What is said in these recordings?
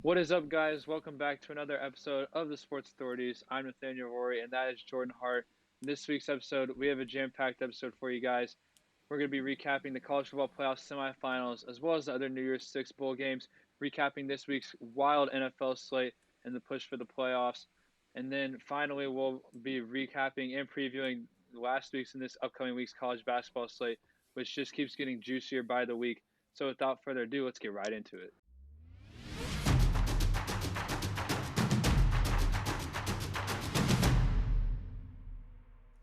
What is up, guys? Welcome back to another episode of the Sports Authorities. I'm Nathanael Rorie, and that is Jordan Hart. In this week's episode, we have a jam-packed episode for you guys. We're going to be recapping the college football playoff semifinals, as well as the other New Year's Six bowl games, recapping this week's wild NFL slate and the push for the playoffs. And then finally, we'll be recapping and previewing last week's and this upcoming week's college basketball slate, which just keeps getting juicier by the week. So without further ado, let's get right into it.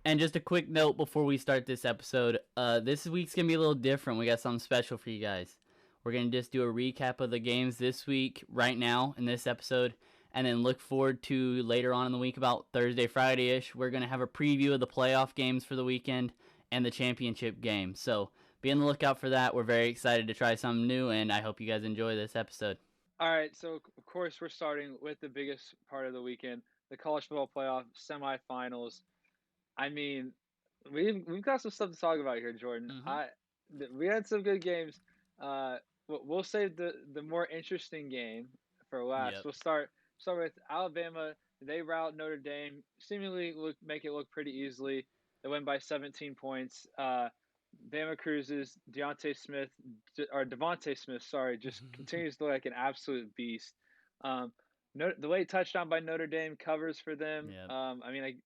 And just a quick note before we start this episode, this week's going to be a little different. We got something special for you guys. We're going to just do a recap of the games this week, right now, in this episode, and then look forward to later on in the week, about Thursday, Friday-ish. We're going to have a preview of the playoff games for the weekend and the championship game. So be on the lookout for that. We're very excited to try something new, and I hope you guys enjoy this episode. All right, so of course we're starting with the biggest part of the weekend, the college football playoff semifinals. I mean, we've got some stuff to talk about here, Jordan. Mm-hmm. We had some good games. We'll save the more interesting game for last. Yep. We'll start with Alabama. They rout Notre Dame, seemingly make it look pretty easily. They win by 17 points. Bama Cruz's Devontae Smith, sorry, just continues to look like an absolute beast. Um, the late touchdown by Notre Dame covers for them. Yep.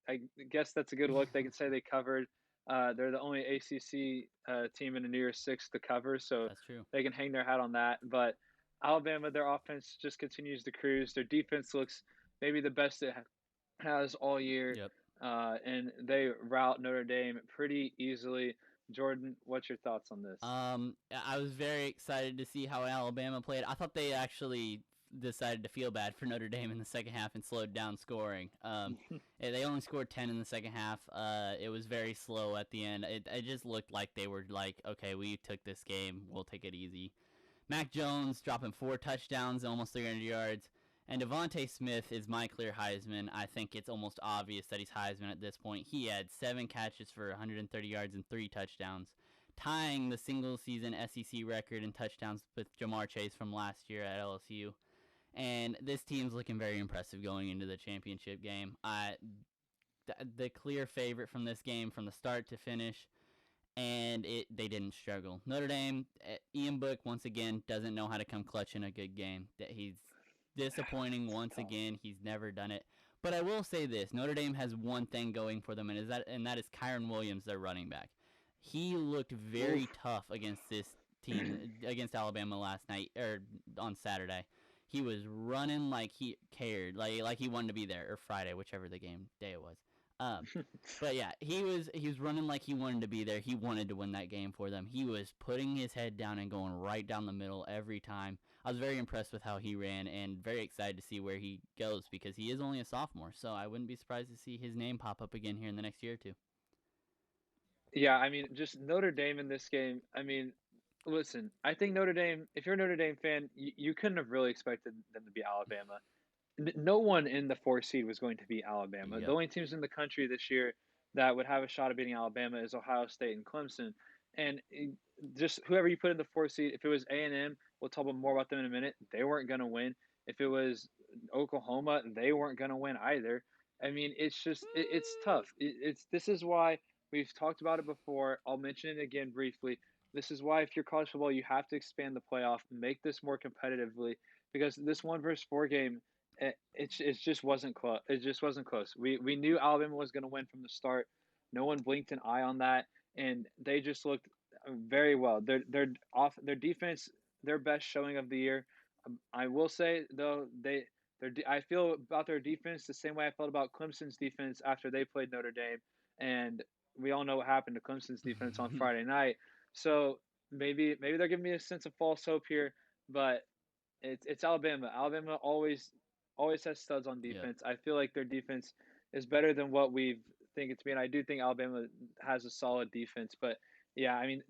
I guess that's a good look. They can say they covered. They're the only ACC team in the New Year's Six to cover, so That's true. they can hang their hat on that. But Alabama, their offense just continues to cruise. Their defense looks maybe the best it has all year, Yep. and they rout Notre Dame pretty easily. Jordan, what's your thoughts on this? I was very excited to see how Alabama played. I thought they actually decided to feel bad for Notre Dame in the second half and slowed down scoring. They only scored 10 in the second half. It was very slow at the end. It just looked like they were like, okay, we took this game. We'll take it easy. Mac Jones dropping 4 touchdowns, almost 300 yards. And Devontae Smith is my clear Heisman. I think it's almost obvious that he's Heisman at this point. He had 7 catches for 130 yards and 3 touchdowns, tying the single-season SEC record in touchdowns with Jamar Chase from last year at LSU. And this team's looking very impressive going into the championship game. The clear favorite from this game from the start to finish, and they didn't struggle. Notre Dame, Ian Book once again doesn't know how to come clutch in a good game. He's disappointing once again. He's never done it. But I will say this: Notre Dame has one thing going for them, and that is Kyron Williams, their running back. He looked very tough against this team, against Alabama last night or on Saturday. He was running like he cared, like he wanted to be there, or Friday, whichever the game day it was. Um, but yeah, he was running like he wanted to be there. He wanted to win that game for them. He was putting his head down and going right down the middle every time. I was very impressed with how he ran and very excited to see where he goes because he is only a sophomore. So I wouldn't be surprised to see his name pop up again here in the next year or two. Yeah, I mean, just Notre Dame in this game. I mean, listen, I think Notre Dame, if you're a Notre Dame fan, you couldn't have really expected them to be Alabama. No one in the 4 seed was going to be Alabama. The Yep. only teams in the country this year that would have a shot of beating Alabama is Ohio State and Clemson. And just whoever you put in the 4 seed, if it was A&M, we'll talk more about them in a minute, they weren't going to win. If it was Oklahoma, they weren't going to win either. I mean, it's just it's tough. This is why we've talked about it before. I'll mention it again briefly. This is why if you're college football, you have to expand the playoff, make this more competitively because this 1 versus 4 game it just wasn't close. It just wasn't close. We knew Alabama was going to win from the start. No one blinked an eye on that, and they just looked very well. Their defense, their best showing of the year. I will say though I feel about their defense the same way I felt about Clemson's defense after they played Notre Dame, and we all know what happened to Clemson's defense on Friday night. So maybe they're giving me a sense of false hope here, but it's Alabama. Alabama always has studs on Yep. defense. I feel like their defense is better than what we think it to be, and I do think Alabama has a solid defense. But yeah, I mean,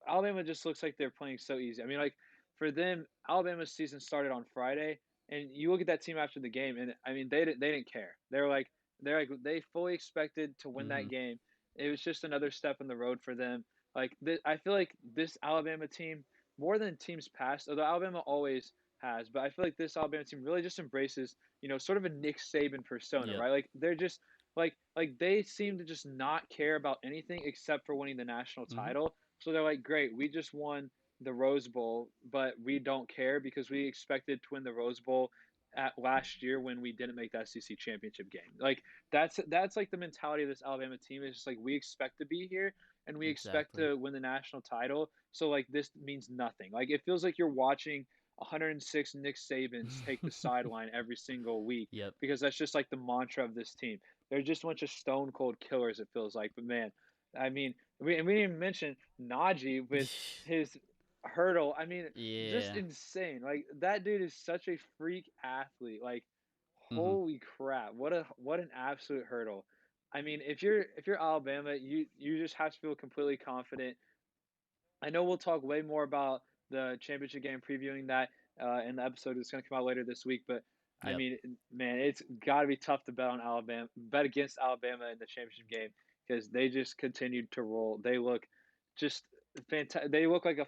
Alabama just looks like they're playing so easy. I mean, like for them, Alabama's season started on Friday, and you look at that team after the game, and I mean, they didn't care. They fully expected to win Mm-hmm. that game. It was just another step in the road for them. I feel like this Alabama team more than teams past, although Alabama always has. But I feel like this Alabama team really just embraces, sort of a Nick Saban persona, Yep. right? Like they're just like they seem to just not care about anything except for winning the national Hmm. title. So they're like, great, we just won the Rose Bowl, but we don't care because we expected to win the Rose Bowl at last year when we didn't make the SEC championship game. Like that's like the mentality of this Alabama team is just like we expect to be here and we expect Exactly. to win the national title. So like this means nothing. Like it feels like you're watching 106 Nick Sabans take the sideline every single week Yep. because that's just like the mantra of this team. They're just a bunch of stone cold killers. It feels like, but man, I mean, we didn't even mention Najee with his hurdle. I mean, just Yeah. insane. Like that dude is such a freak athlete. Like Hmm. holy crap, what an absolute hurdle. I mean, if you're Alabama, you just have to feel completely confident. I know we'll talk way more about the championship game, previewing that in the episode that's going to come out later this week. But I Yep. mean, man, it's got to be tough to bet on Alabama, bet against Alabama in the championship game because they just continued to roll. They look just fantastic. They look like a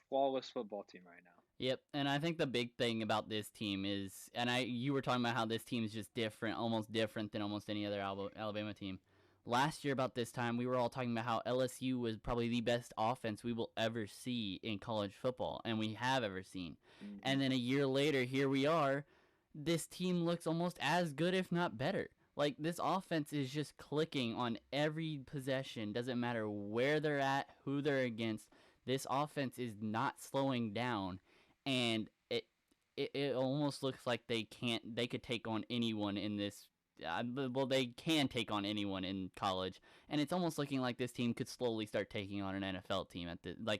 flawless football team right now. Yep, and I think the big thing about this team is, and you were talking about how this team is just different, almost different than almost any other Alabama team. Last year about this time, we were all talking about how LSU was probably the best offense we will ever see in college football, and we have ever seen. Hmm. And then a year later, here we are. This team looks almost as good, if not better. Like this offense is just clicking on every possession. Doesn't matter where they're at, who they're against. This offense is not slowing down, and it almost looks like they could take on anyone in this. Well, they can take on anyone in college, and it's almost looking like this team could slowly start taking on an NFL team.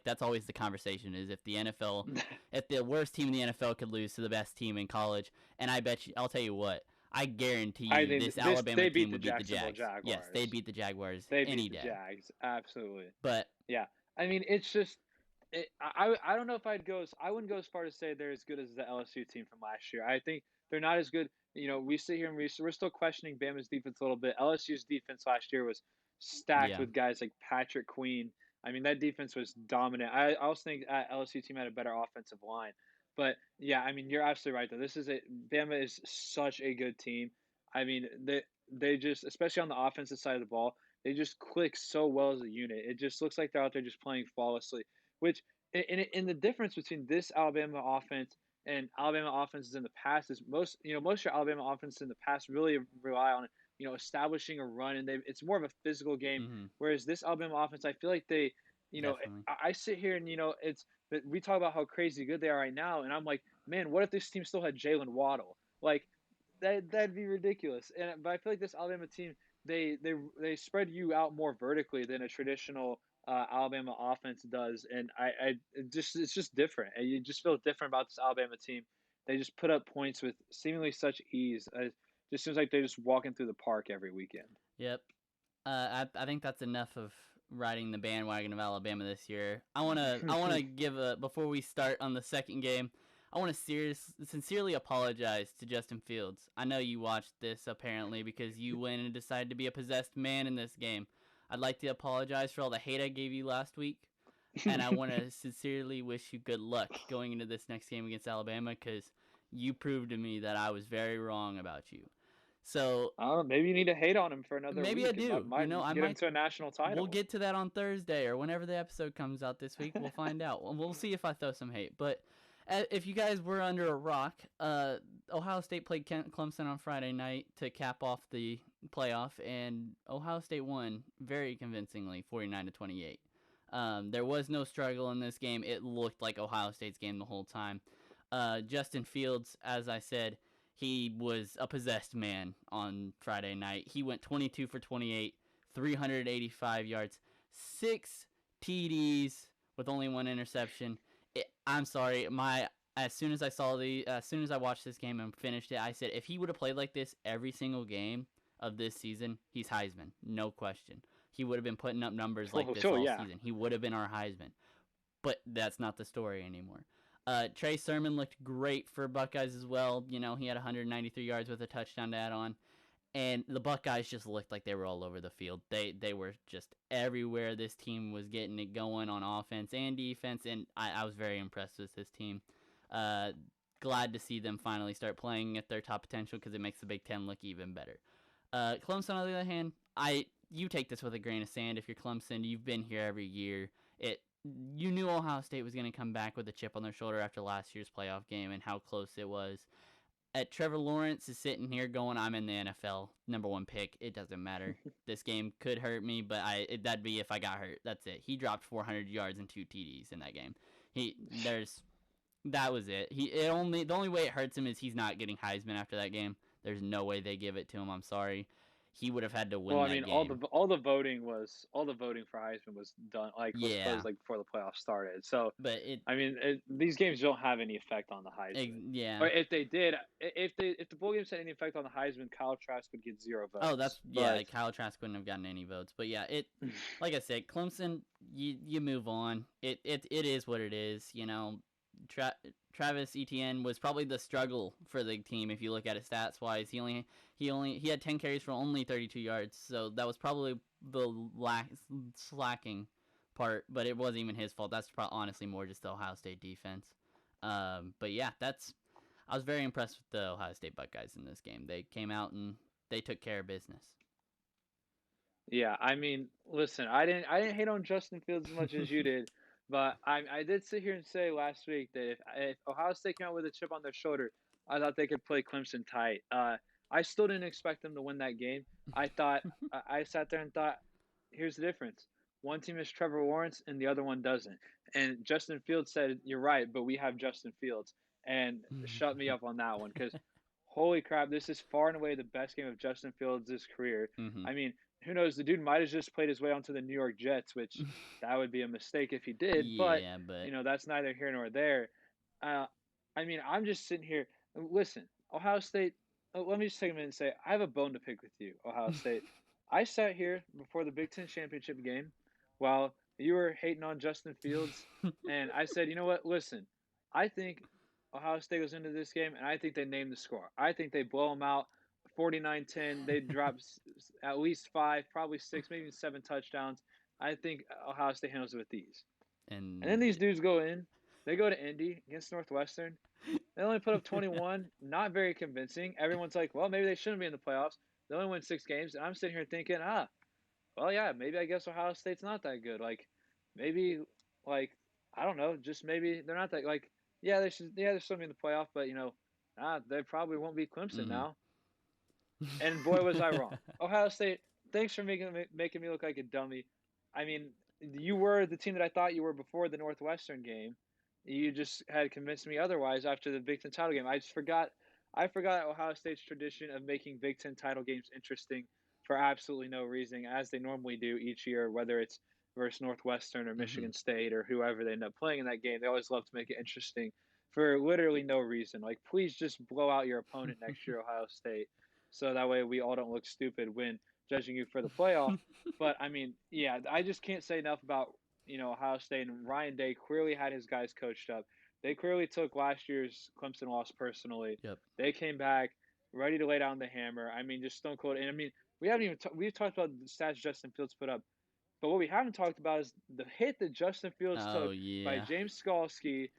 That's always the conversation is if the worst team in the NFL could lose to the best team in college, and I'll tell you what, I guarantee I you think this this Alabama they beat team the would beat the Jacksonville Jags. Yes, they'd Jaguars. beat the Jaguars They beat any the day. Jags, absolutely. But Yeah, I mean, it's just I don't know if I wouldn't go as far to say they're as good as the LSU team from last year. I think they're not as good. We sit here and we're still questioning Bama's defense a little bit. LSU's defense last year was stacked yeah, with guys like Patrick Queen. I mean, that defense was dominant. I also think that LSU team had a better offensive line. But yeah, I mean, you're absolutely right though. Bama is such a good team. I mean, they just, especially on the offensive side of the ball, they just click so well as a unit. It just looks like they're out there just playing flawlessly. Which in the difference between this Alabama offense and Alabama offenses in the past is most of your Alabama offenses in the past really rely on establishing a run, and it's more of a physical game. mm-hmm, Whereas this Alabama offense, I feel like they definitely. I sit here and we talk about how crazy good they are right now, and I'm like, man, what if this team still had Jalen Waddle? Like that'd be ridiculous. But I feel like this Alabama team they spread you out more vertically than a traditional Alabama offense does, and it's just different. And you just feel different about this Alabama team. They just put up points with seemingly such ease. It just seems like they're just walking through the park every weekend. Yep. I think that's enough of riding the bandwagon of Alabama this year. I wanna give a before we start on the second game. I want to sincerely apologize to Justin Fields. I know you watched this apparently because you went and decided to be a possessed man in this game. I'd like to apologize for all the hate I gave you last week, and I want to sincerely wish you good luck going into this next game against Alabama because you proved to me that I was very wrong about you. So I don't know. Maybe you need to hate on him for another maybe I week. It do. might I get him might. to a national We'll title. get to that on Thursday or whenever the episode comes out this week. We'll find out. We'll see if I throw some hate. But if you guys were under a rock, Ohio State played Clemson on Friday night to cap off the playoff, and Ohio State won very convincingly, 49-28. There was no struggle in this game. It looked like Ohio State's game the whole time. Justin Fields, as I said, he was a possessed man on Friday night. He went 22 for 28, 385 yards, 6 TDs with only 1 interception. I'm sorry, as soon as I watched this game and finished it, I said if he would have played like this every single game of this season, he's Heisman, no question. He would have been putting up numbers like this Oh all yeah. season. He would have been our Heisman. But that's not the story anymore. Trey Sermon looked great for Buckeyes as well. He had 193 yards with a touchdown to add on. And the Buckeyes just looked like they were all over the field. They were just everywhere. This team was getting it going on offense and defense, and I was very impressed with this team. Uh, glad to see them finally start playing at their top potential because it makes the Big Ten look even better. Clemson, on the other hand, you take this with a grain of sand. If you're Clemson, you've been here every year. You knew Ohio State was going to come back with a chip on their shoulder after last year's playoff game and how close it was. Trevor Lawrence is sitting here going, "I'm in the NFL, #1 pick. It doesn't matter. This game could hurt me, but that'd be if I got hurt. That's it." He dropped 400 yards and 2 TDs in that game. That was it. The only way it hurts him is he's not getting Heisman after that game. There's no way they give it to him. I'm sorry. He would have had to Well, win I that mean, game. all the voting for Heisman was done, was Yeah, closed before the playoffs started. So, but I mean, these games don't have any effect on the Heisman. yeah. Or if they did, if the bowl games had any effect on the Heisman, Kyle Trask would get 0 Oh, that's votes. yeah. Kyle Trask wouldn't have gotten any votes, but yeah, like I said, Clemson, you move on. It is what it is. Travis Etienne was probably the struggle for the team if you look at it stats wise. He had 10 carries for only 32 yards, so that was probably the slacking part. But it wasn't even his fault. That's honestly more just the Ohio State defense. But yeah, I was very impressed with the Ohio State Buckeyes in this game. They came out and they took care of business. Yeah, I mean, listen, I didn't hate on Justin Fields as much as you did, but I did sit here and say last week that if Ohio State came out with a chip on their shoulder, I thought they could play Clemson tight. I still didn't expect them to win that game. I sat there and thought, here's the difference. One team is Trevor Lawrence and the other one doesn't. And Justin Fields said, "You're right, but we have Justin Fields," and shut me up on that one because holy crap, this is far and away the best game of Justin Fields' career. Mm-hmm. I mean, who knows? The dude might have just played his way onto the New York Jets, which that would be a mistake if he did. But Yeah, but that's neither here nor there. Uh, I mean, I'm just sitting here. Listen, Ohio State. Let me just take a minute and say I have a bone to pick with you, Ohio State. I sat here before the Big Ten championship game while you were hating on Justin Fields, and I said, you know what? Listen, I think Ohio State goes into this game, and I think they name the score. I think they blow them out 49-10. They drop at least 5, probably 6, maybe 7 touchdowns. I think Ohio State handles it with these. And then and these dudes go in. They go to Indy against Northwestern. They only put up 21. Not very convincing. Everyone's like, well, maybe they shouldn't be in the playoffs. They only win 6 games. And I'm sitting here thinking, well, yeah, maybe I guess Ohio State's not that good. Maybe, like, I don't know, just maybe they're not that, yeah, they're still in the playoff, but, they probably won't beat Clemson mm-hmm. now. And boy, was I wrong. Ohio State, thanks for making me look like a dummy. I mean, you were the team that I thought you were before the Northwestern game. You just had convinced me otherwise after the Big Ten title game. I forgot Ohio State's tradition of making Big Ten title games interesting for absolutely no reason, as they normally do each year, whether it's versus Northwestern or Mm-hmm. Michigan State or whoever they end up playing in that game. They always love to make it interesting for literally no reason. Like, please just blow out your opponent next year, Ohio State, so that way we all don't look stupid when judging you for the playoff. But I mean, yeah, I just can't say enough about Ohio State, and Ryan Day clearly had his guys coached up. They clearly took last year's Clemson loss personally. Yep. They came back ready to lay down the hammer. I mean, just stone cold. And I mean, we've talked about the stats Justin Fields put up, but what we haven't talked about is the hit that Justin Fields Oh took by yeah. James Skalski.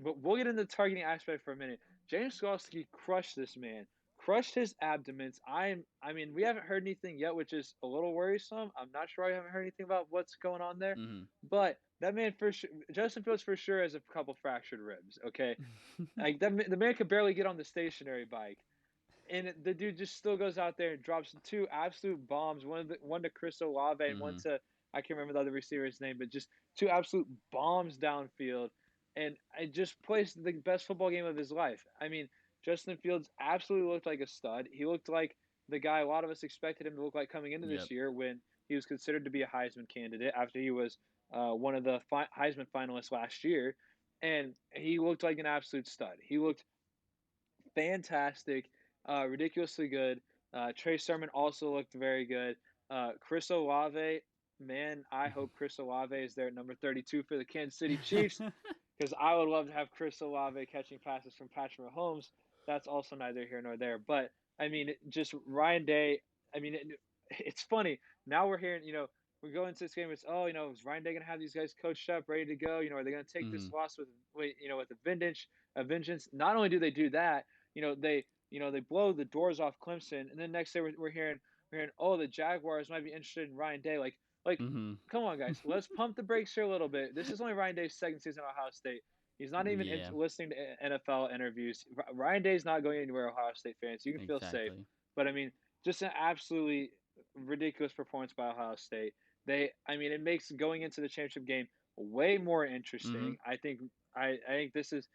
But we'll get into the targeting aspect for a minute. James Skalski crushed this man, crushed his abdomens. I mean, we haven't heard anything yet, which is a little worrisome. I'm not sure I haven't heard anything about what's going on there, Mm-hmm. but that man for sure, Justin Fields for sure has a couple fractured ribs. Okay, like the man could barely get on the stationary bike, and the dude just still goes out there and drops 2 absolute bombs. One to Chris Olave and one Mm-hmm. to, I can't remember the other receiver's name, but just 2 absolute bombs downfield, and I just plays the best football game of his life. I mean, Justin Fields absolutely looked like a stud. He looked like the guy a lot of us expected him to look like coming into Yep. this year when he was considered to be a Heisman candidate after he was one of the Heisman finalists last year, and he looked like an absolute stud. He looked fantastic, ridiculously good. Trey Sermon also looked very good. Chris Olave, man, I hope Chris Olave is there at number 32 for the Kansas City Chiefs because I would love to have Chris Olave catching passes from Patrick Mahomes. That's also neither here nor there. But I mean, just Ryan Day. I mean, it's funny now we're hearing. We're going into this game. It's is Ryan Day gonna have these guys coached up, ready to go? Are they gonna take this Mm-hmm. loss with a vengeance? a vengeance. Not only do they do that, they blow the doors off Clemson, and then next day we're hearing, oh, the Jaguars might be interested in Ryan Day. Like, Mm-hmm. come on, guys, let's pump the brakes here a little bit. This is only Ryan Day's second season at Ohio State. He's not even Yeah, listening to NFL interviews. Ryan Day's not going anywhere, Ohio State fans. You can feel safe. exactly. But I mean, just an absolutely ridiculous performance by Ohio State. I mean, it makes going into the championship game way more Mm-hmm. interesting. I think this is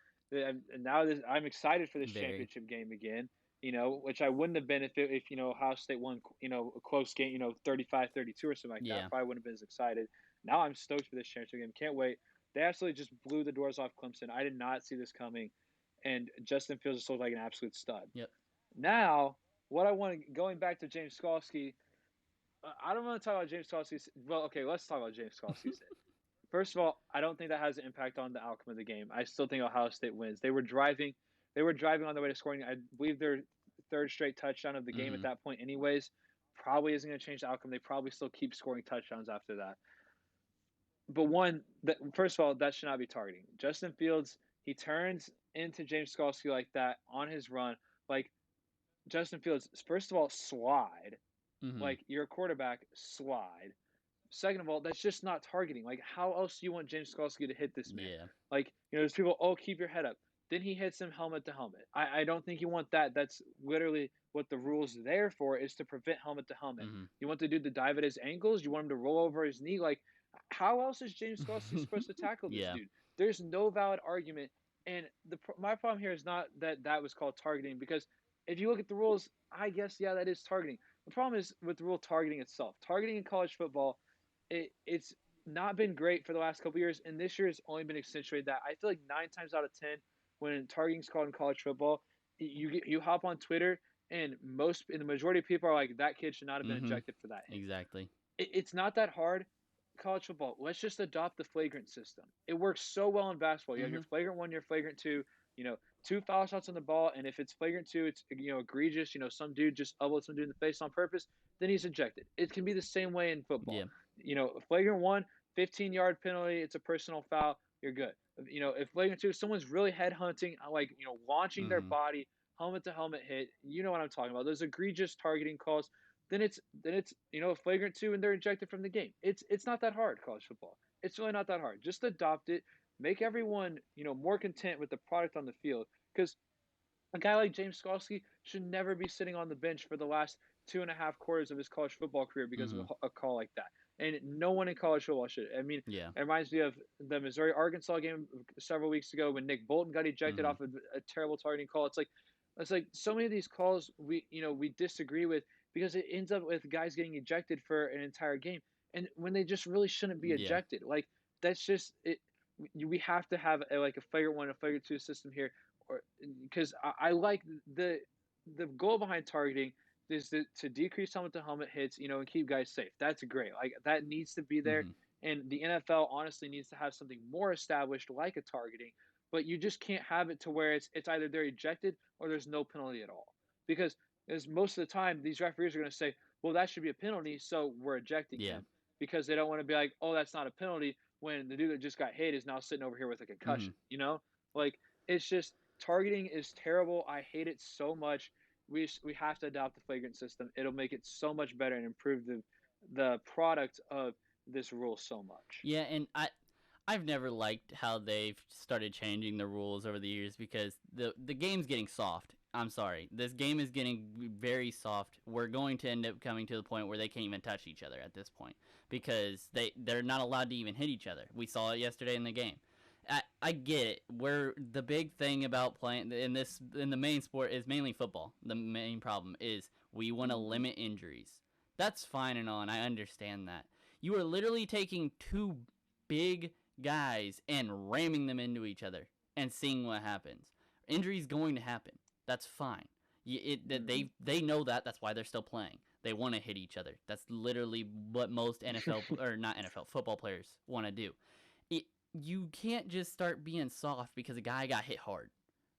now this I'm excited for this Very. championship game again. Which I wouldn't have been if Ohio State won a close game, 35-32 or something like that. Yeah. Probably wouldn't have been as excited. Now I'm stoked for this championship game. Can't wait. They absolutely just blew the doors off Clemson. I did not see this coming, and Justin Fields just looked like an absolute stud. Yep. Now, what I want to going back to James Skalski, I don't want to talk about James Skalski's. Well, okay, let's talk about James Skalski's. First of all, I don't think that has an impact on the outcome of the game. I still think Ohio State wins. They were driving on their way to scoring. I believe their third straight touchdown of the game at Mm-hmm. that point, anyways. Probably isn't going to change the outcome. They probably still keep scoring touchdowns after that. But first of all, that should not be targeting. Justin Fields, he turns into James Skalski like that on his run. Like Justin Fields, first of all, slide. Mm-hmm. Like you're a quarterback, slide. Second of all, that's just not targeting. Like, how else do you want James Skalski to hit this man? Yeah. Like, there's people, oh, keep your head up. Then he hits him helmet to helmet. I don't think you want that. That's literally what the rule's there for, is to prevent helmet to helmet. You want the dude to dive at his ankles? You want him to roll over his knee? Like, how else is James Skalski supposed to tackle this Yeah. dude? There's no valid argument. And my problem here is not that was called targeting, because if you look at the rules, I guess, yeah, that is targeting. The problem is with the rule targeting itself. Targeting in college football, it's not been great for the last couple years, and this year has only been accentuated. That I feel like 9 times out of 10, when targeting's called in college football, you hop on Twitter, and the majority of people are like, that kid should not have been Mm-hmm. ejected for that hit. Exactly. It's not that hard. College football, let's just adopt the flagrant system. It works so well in basketball. You have Mm-hmm. your flagrant one, your flagrant two. 2 foul shots on the ball, and if it's flagrant two, it's egregious. Some dude just elbowed some dude in the face on purpose, then he's ejected. It can be the same way in football. Yeah. Flagrant one, 15-yard penalty, it's a personal foul, you're good. If flagrant two, someone's really head hunting, like launching their Mm-hmm. body, helmet to helmet hit. You know what I'm talking about? Those egregious targeting calls. Then it's flagrant two, and they're ejected from the game. It's not that hard, college football. It's really not that hard. Just adopt it. Make everyone more content with the product on the field, because a guy like James Skalski should never be sitting on the bench for the last 2.5 quarters of his college football career because of Mm-hmm. a call like that. And no one in college football should. I mean, Yeah. it reminds me of the Missouri Arkansas game several weeks ago when Nick Bolton got ejected Mm-hmm. off of a terrible targeting call. It's like so many of these calls we disagree with, because it ends up with guys getting ejected for an entire game, and when they just really shouldn't be Yeah. ejected. Like, that's just it. We have to have like a flagrant one, a flagrant two system here, or because I like the goal behind targeting is to decrease helmet to helmet hits, and keep guys safe. That's great. Like, that needs to be there, Mm-hmm. and the NFL honestly needs to have something more established like a targeting. But you just can't have it to where it's either they're ejected or there's no penalty at all, because as most of the time these referees are going to say, well, that should be a penalty, so we're ejecting Yeah. him, because they don't want to be like, oh, that's not a penalty, when the dude that just got hit is now sitting over here with a Mm-hmm. concussion. Like, it's just, targeting is terrible. I hate it so much. We have to adopt the flagrant system. It'll make it so much better and improve the product of this rule so much. Yeah, and I've never liked how they've started changing the rules over the years, because the game's getting soft. I'm sorry. This game is getting very soft. We're going to end up coming to the point where they can't even touch each other at this point, because they're not allowed to even hit each other. We saw it yesterday in the game. I get it. Where the big thing about playing in the main sport is mainly football. The main problem is we want to limit injuries. That's fine and all, and I understand that. You are literally taking two big guys and ramming them into each other and seeing what happens. Injury's going to happen. That's fine. They know that. That's why they're still playing. They want to hit each other. That's literally what most NFL or not NFL football players want to do. You can't just start being soft because a guy got hit hard.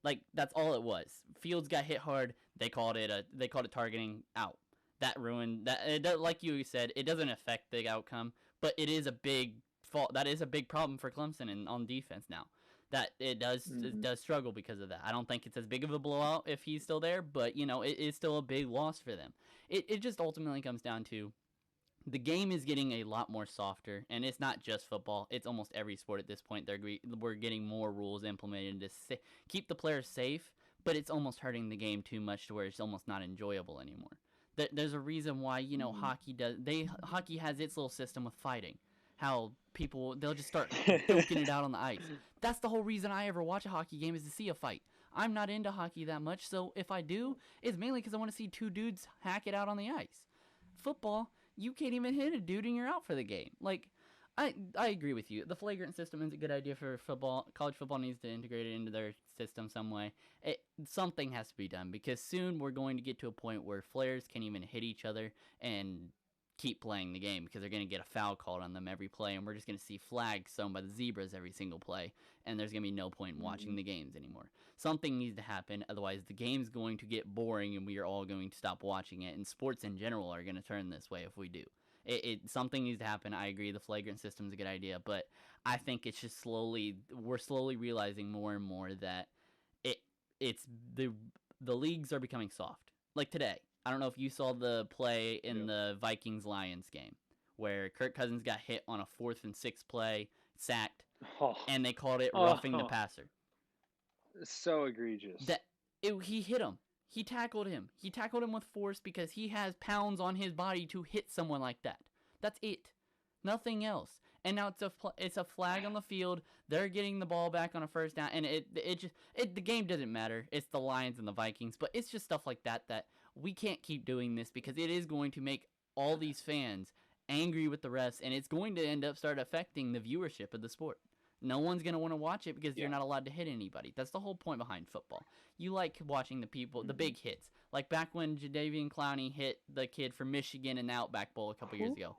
Like, that's all it was. Fields got hit hard. They called it targeting out. That ruined that. Like you said, it doesn't affect the outcome, but it is a big fault. That is a big problem for Clemson and on defense now. That it Mm-hmm. does struggle because of that. I don't think it's as big of a blowout if he's still there, but it is still a big loss for them. It just ultimately comes down to the game is getting a lot more softer, and it's not just football. It's almost every sport at this point. We're getting more rules implemented to keep the players safe, but it's almost hurting the game too much to where it's almost not enjoyable anymore. There's a reason why hockey has its little system with fighting. How people they'll just start duking it out on the ice. That's the whole reason I ever watch a hockey game is to see a fight. I'm not into hockey that much, so if I do, it's mainly because I want to see two dudes hack it out on the ice. Football, you can't even hit a dude and you're out for the game. Like, I agree with you. The flagrant system is a good idea for football. College football needs to integrate it into their system some way. Something has to be done because soon we're going to get to a point where players can't even hit each other and keep playing the game because they're going to get a foul called on them every play, and we're just going to see flags thrown by the zebras every single play, and there's going to be no point in watching the games anymore. Something needs to happen, otherwise the game's going to get boring and we are all going to stop watching it, and sports in general are going to turn this way if we do. Something needs to happen. I agree the flagrant system is a good idea, but I think it's just we're slowly realizing more and more that it it's the leagues are becoming soft. Like today, I don't know if you saw the play in Yep. the Vikings Lions game where Kirk Cousins got hit on a 4th and 6 play, sacked, Oh, and they called it roughing the oh, passer. so egregious. He hit him. He tackled him. He tackled him with force because he has pounds on his body to hit someone like that. That's it. Nothing else. And now it's a flag on the field. They're getting the ball back on a first down, and the game doesn't matter. It's the Lions and the Vikings, but it's just stuff like that we can't keep doing this because it is going to make all these fans angry with the refs, and it's going to end up start affecting the viewership of the sport. No one's going to want to watch it because you're Yeah. not allowed to hit anybody. That's the whole point behind football. You like watching the Mm-hmm. big hits. Like back when Jadeveon Clowney hit the kid from Michigan in the Outback Bowl a couple years ago.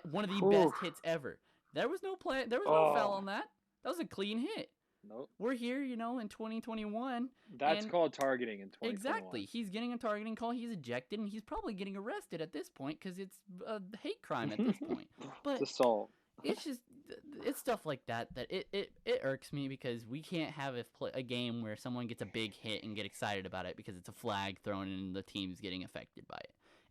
One of the Whew. best hits ever. There was no foul Oh, on that. That was a clean hit. nope. We're here, in 2021, That's and called targeting in 2021. exactly, he's getting a targeting call. He's ejected, and he's probably getting arrested at this point because it's a hate crime at this point. It's But assault. it's just it's stuff like that it irks me because we can't have a game where someone gets a big hit and get excited about it because it's a flag thrown and the team's getting affected by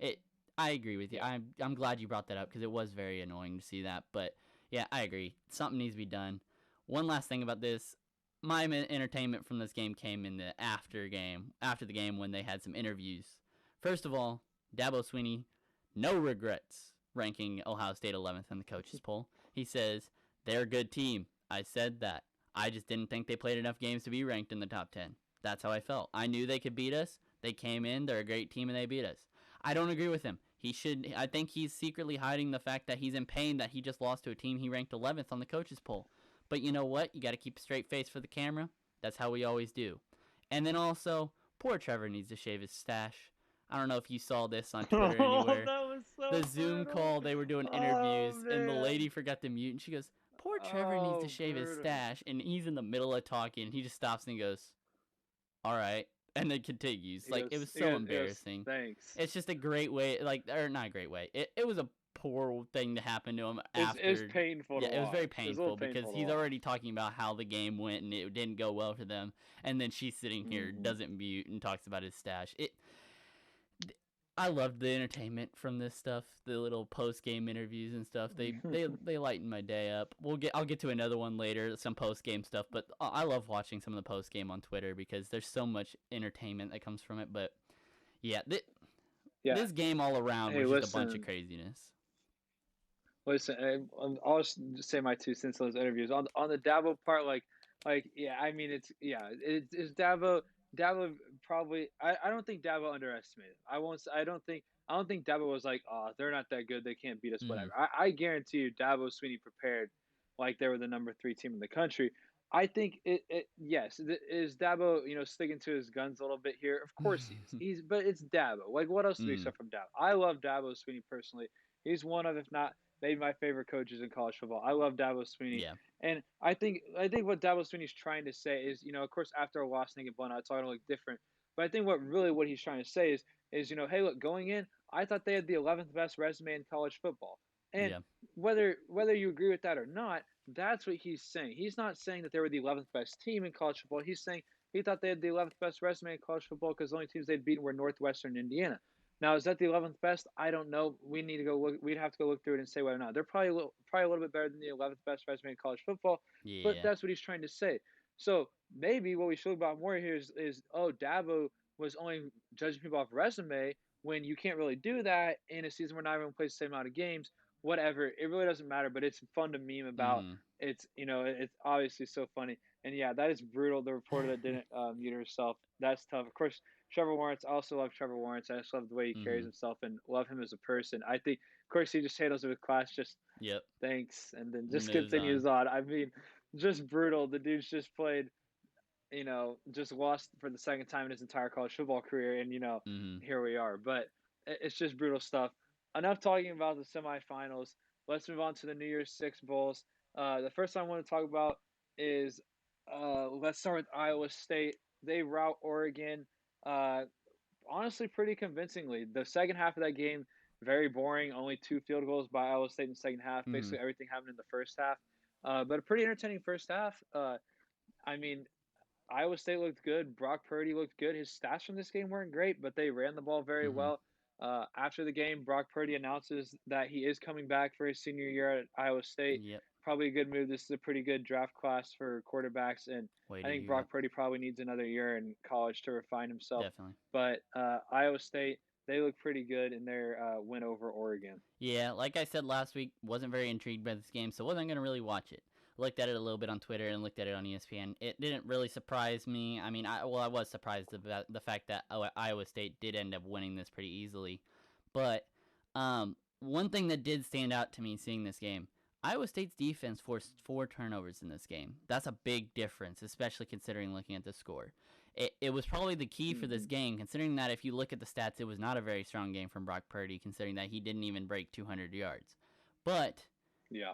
it. I agree with you. Yeah. I'm glad you brought that up because it was very annoying to see that. But yeah, I agree. Something needs to be done. One last thing about this. My entertainment from this game came in the after the game when they had some interviews. First of all, Dabo Swinney, no regrets ranking Ohio State 11th in the coaches poll. He says, they're a good team. I said that. I just didn't think they played enough games to be ranked in the top 10. That's how I felt. I knew they could beat us. They came in, they're a great team, and they beat us. I don't agree with him. I think he's secretly hiding the fact that he's in pain that he just lost to a team he ranked 11th on the coaches poll. But you know what? You got to keep a straight face for the camera. That's how we always do. And then also, poor Trevor needs to shave his stash. I don't know if you saw this on Twitter Oh, anywhere. that was The so Zoom brutal. call, they were doing Oh interviews, and the man. lady forgot to mute, and she goes, "Poor Trevor needs to Oh, shave his brutal. stash," and he's in the middle of talking, and he just stops and he goes, "All right," and then continues. He Like, goes. it was He so goes. He goes. embarrassing. Thanks. It's just a great way, or not a great way. It was a poor thing to happen to him It's after. painful to Yeah, it was very watch. It's a little painful because painful to he's watch. already talking about how the game went and it didn't go well for them, and then she's sitting here, Hmm. doesn't mute, and talks about his stash. I loved the entertainment from this stuff, the little post game interviews and stuff. They lighten my day up. I'll get to another one later, some post game stuff. But I love watching some of the post game on Twitter because there's so much entertainment that comes from it. But yeah, Yeah. this game all around Hey, was just a bunch of listen. craziness. Listen. I'll just say my 2 cents on those interviews. On the Dabo part, yeah. I mean, it's Dabo. Dabo probably. I don't think Dabo underestimated. I won't. I don't think Dabo was like, oh, they're not that good. They can't beat us. Mm, Whatever. I guarantee you, Dabo Sweeney prepared like they were the number 3 team in the country. I think yes, is Dabo, sticking to his guns a little bit here. Of course he is. But it's Dabo. Like, what else do we mm, expect from Dabo? I love Dabo Sweeney personally. He's one of, if not maybe my favorite coaches in college football. I love Dabo Sweeney, yeah. and I think what Dabo Sweeney's trying to say is, of course, after a loss and they get blown out, it's all gonna look different. But I think what he's trying to say is, hey, look, going in, I thought they had the 11th best resume in college football, and Yeah. whether you agree with that or not, That's what he's saying. He's not saying that they were the 11th best team in college football. He's saying he thought they had the 11th best resume in college football because the only teams they'd beaten were Northwestern and Indiana. Now, is that the 11th best? I don't know. We need to go look. We'd have to go look through it and say whether or not they're probably a little bit better than the 11th best resume in college football. But Yeah. that's what he's trying to say. So maybe what we should look about more here is Dabo was only judging people off resume when you can't really do that in a season where not everyone plays the same amount of games. Whatever, it really doesn't matter. But it's fun to meme about. Mm-hmm. It's obviously so funny. And yeah, that is brutal. The reporter that didn't mute herself, that's tough. Of course, Trevor Lawrence, I also love Trevor Lawrence. I just love the way he carries Mm-hmm. himself and love him as a person. I think, of course, he just handles it with class. Just Yep. thanks, and then just Moves on. continues on. I mean, just brutal. The dude's just played, just lost for the second time in his entire college football career, and Mm-hmm. here we are. But it's just brutal stuff. Enough talking about the semifinals. Let's move on to the New Year's Six bowls. The first one I want to talk about is let's start with Iowa State. They rout Oregon. Uh, Honestly, pretty convincingly. The second half of that game, very boring. Only 2 field goals by Iowa State in the second half. Mm-hmm. Basically, everything happened in the first half. But a pretty entertaining first half. I mean, Iowa State looked good. Brock Purdy looked good. His stats from this game weren't great, but they ran the ball very Mm-hmm. well. After the game, Brock Purdy announces that he is coming back for his senior year at Iowa State. Yep. Probably a good move. This is a pretty good draft class for quarterbacks, and Way I to think hear it. Brock Purdy probably needs another year in college to refine himself. Definitely. But Iowa State, they look pretty good in their win over Oregon. Yeah, like I said last week, wasn't very intrigued by this game, so wasn't gonna really watch it. Looked at it a little bit on Twitter and looked at it on ESPN. It didn't really surprise me. I mean, I was surprised about the fact that Iowa State did end up winning this pretty easily. But one thing that did stand out to me seeing this game, Iowa State's defense forced 4 turnovers in this game. That's a big difference, especially considering looking at the score. It was probably the key for this Mm-hmm. game, considering that if you look at the stats, it was not a very strong game from Brock Purdy, considering that he didn't even break 200 yards. But Yeah.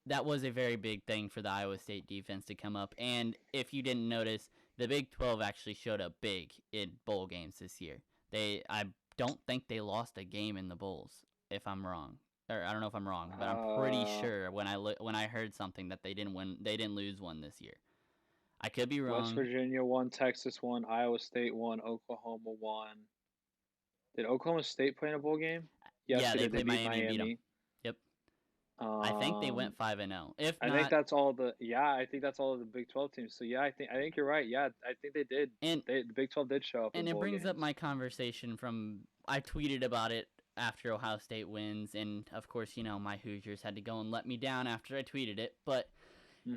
that was a very big thing for the Iowa State defense to come up. And if you didn't notice, the Big 12 actually showed up big in bowl games this year. I don't think they lost a game in the bowls, if I'm wrong. Or I don't know if I'm wrong, but I'm pretty sure when I heard something that they didn't lose one this year. I could be West wrong. Virginia won, Texas won, Iowa State won, Oklahoma won. Did Oklahoma State play in a bowl game? Yes, Yeah, they they did. They played beat Miami and beat them. Miami. Yep. I think they Um, went 5-0. If I think not, that's all the yeah. I think that's all of the Big 12 teams. So yeah, I think you're right. Yeah, I think they did. and The Big 12 did show up in and it bowl brings up games. my conversation from I tweeted about it after Ohio State wins, and of course, my Hoosiers had to go and let me down after I tweeted it, but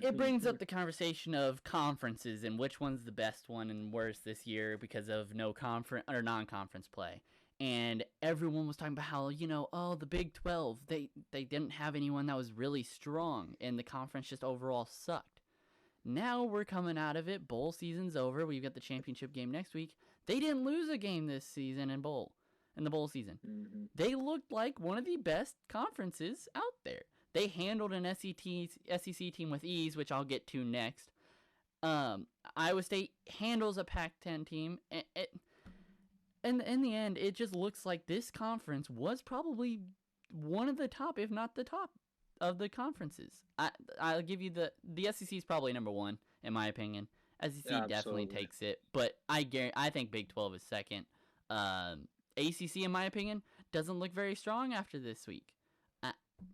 it brings up the conversation of conferences and which one's the best one and worst this year because of no conference or non-conference play. And everyone was talking about how, the Big 12, they didn't have anyone that was really strong and the conference just overall sucked. Now we're coming out of it. Bowl season's over. We've got the championship game next week. They didn't lose a game this season in the bowl season. Mm-hmm. They looked like one of the best conferences out there. They handled an SEC team with ease, which I'll get to next. Iowa State handles a Pac-10 team. And in the end, it just looks like this conference was probably one of the top, if not the top, of the conferences. I'll give you the SEC is probably number one in my opinion. SEC definitely Absolutely. takes it, but I think Big 12 is second. ACC, in my opinion, doesn't look very strong after this week.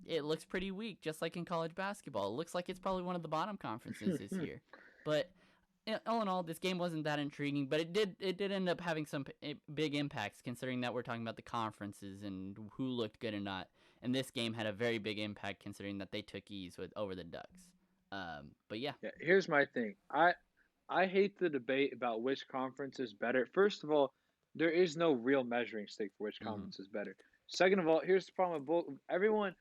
It looks pretty weak, just like in college basketball. It looks like it's probably one of the bottom conferences this year. But all in all, this game wasn't that intriguing, but it did end up having some big impacts, considering that we're talking about the conferences and who looked good and not. And this game had a very big impact, considering that they took ease over the Ducks. But yeah. Here's my thing. I hate the debate about which conference is better. First of all, there is no real measuring stick for which Mm-hmm. conference is better. Second of all, here's the problem with everyone.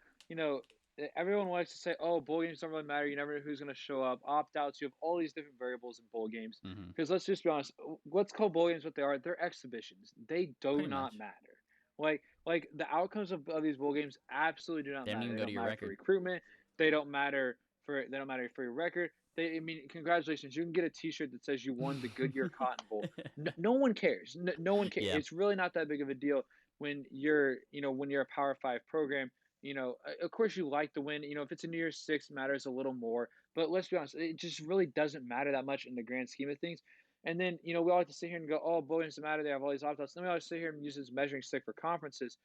Everyone likes to say, "Oh, bowl games don't really matter. You never know who's going to show up. Opt-outs. You have all these different variables in bowl games." Mm-hmm. Because let's just be honest. Let's call bowl games what they are. They're exhibitions. They do Pretty not much. matter. Like the outcomes of these bowl games absolutely do not They don't matter. even They go to don't your matter for record. recruitment. They don't matter for your record. I mean, congratulations. You can get a T-shirt that says you won the Goodyear Cotton Bowl. No one cares. No one cares. Yeah. It's really not that big of a deal when you're a Power 5 program. Of course you like the win. If it's a New Year's Six, it matters a little more. But let's be honest, it just really doesn't matter that much in the grand scheme of things. And then, we all like to sit here and go, oh, bowl games doesn't matter. They have all these opt outs. Then we always sit here and use this measuring stick for conferences.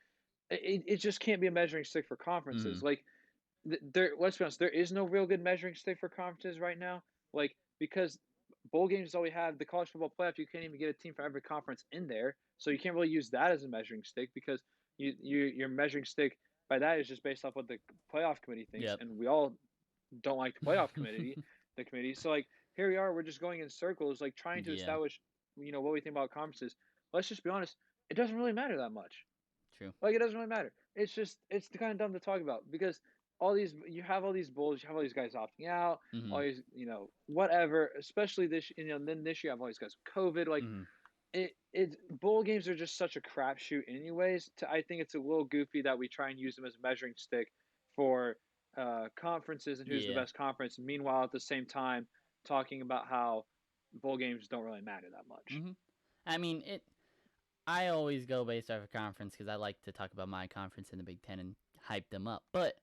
It just can't be a measuring stick for conferences. Mm-hmm. Like, let's be honest, there is no real good measuring stick for conferences right now. Like, because bowl games is all we have. The college football playoff, you can't even get a team from every conference in there, so you can't really use that as a measuring stick because your measuring stick by that is just based off what the playoff committee thinks, Yep. and we all don't like the playoff committee, the committee. So like here we are, we're just going in circles, like trying to Yeah. establish, what we think about conferences. Let's just be honest, it doesn't really matter that much. True. Like it doesn't really matter. It's kind of dumb to talk about because you have all these bulls, you have all these guys opting out, all Mm-hmm. these whatever. Especially this, then this year you have all these guys with COVID. Like Mm-hmm. it bowl games are just such a crapshoot, anyways. I think it's a little goofy that we try and use them as a measuring stick for conferences and who's the Yeah. best conference. Meanwhile, at the same time, talking about how bowl games don't really matter that much. Mm-hmm. I mean, it. I always go based off a conference because I like to talk about my conference in the Big Ten and hype them up. But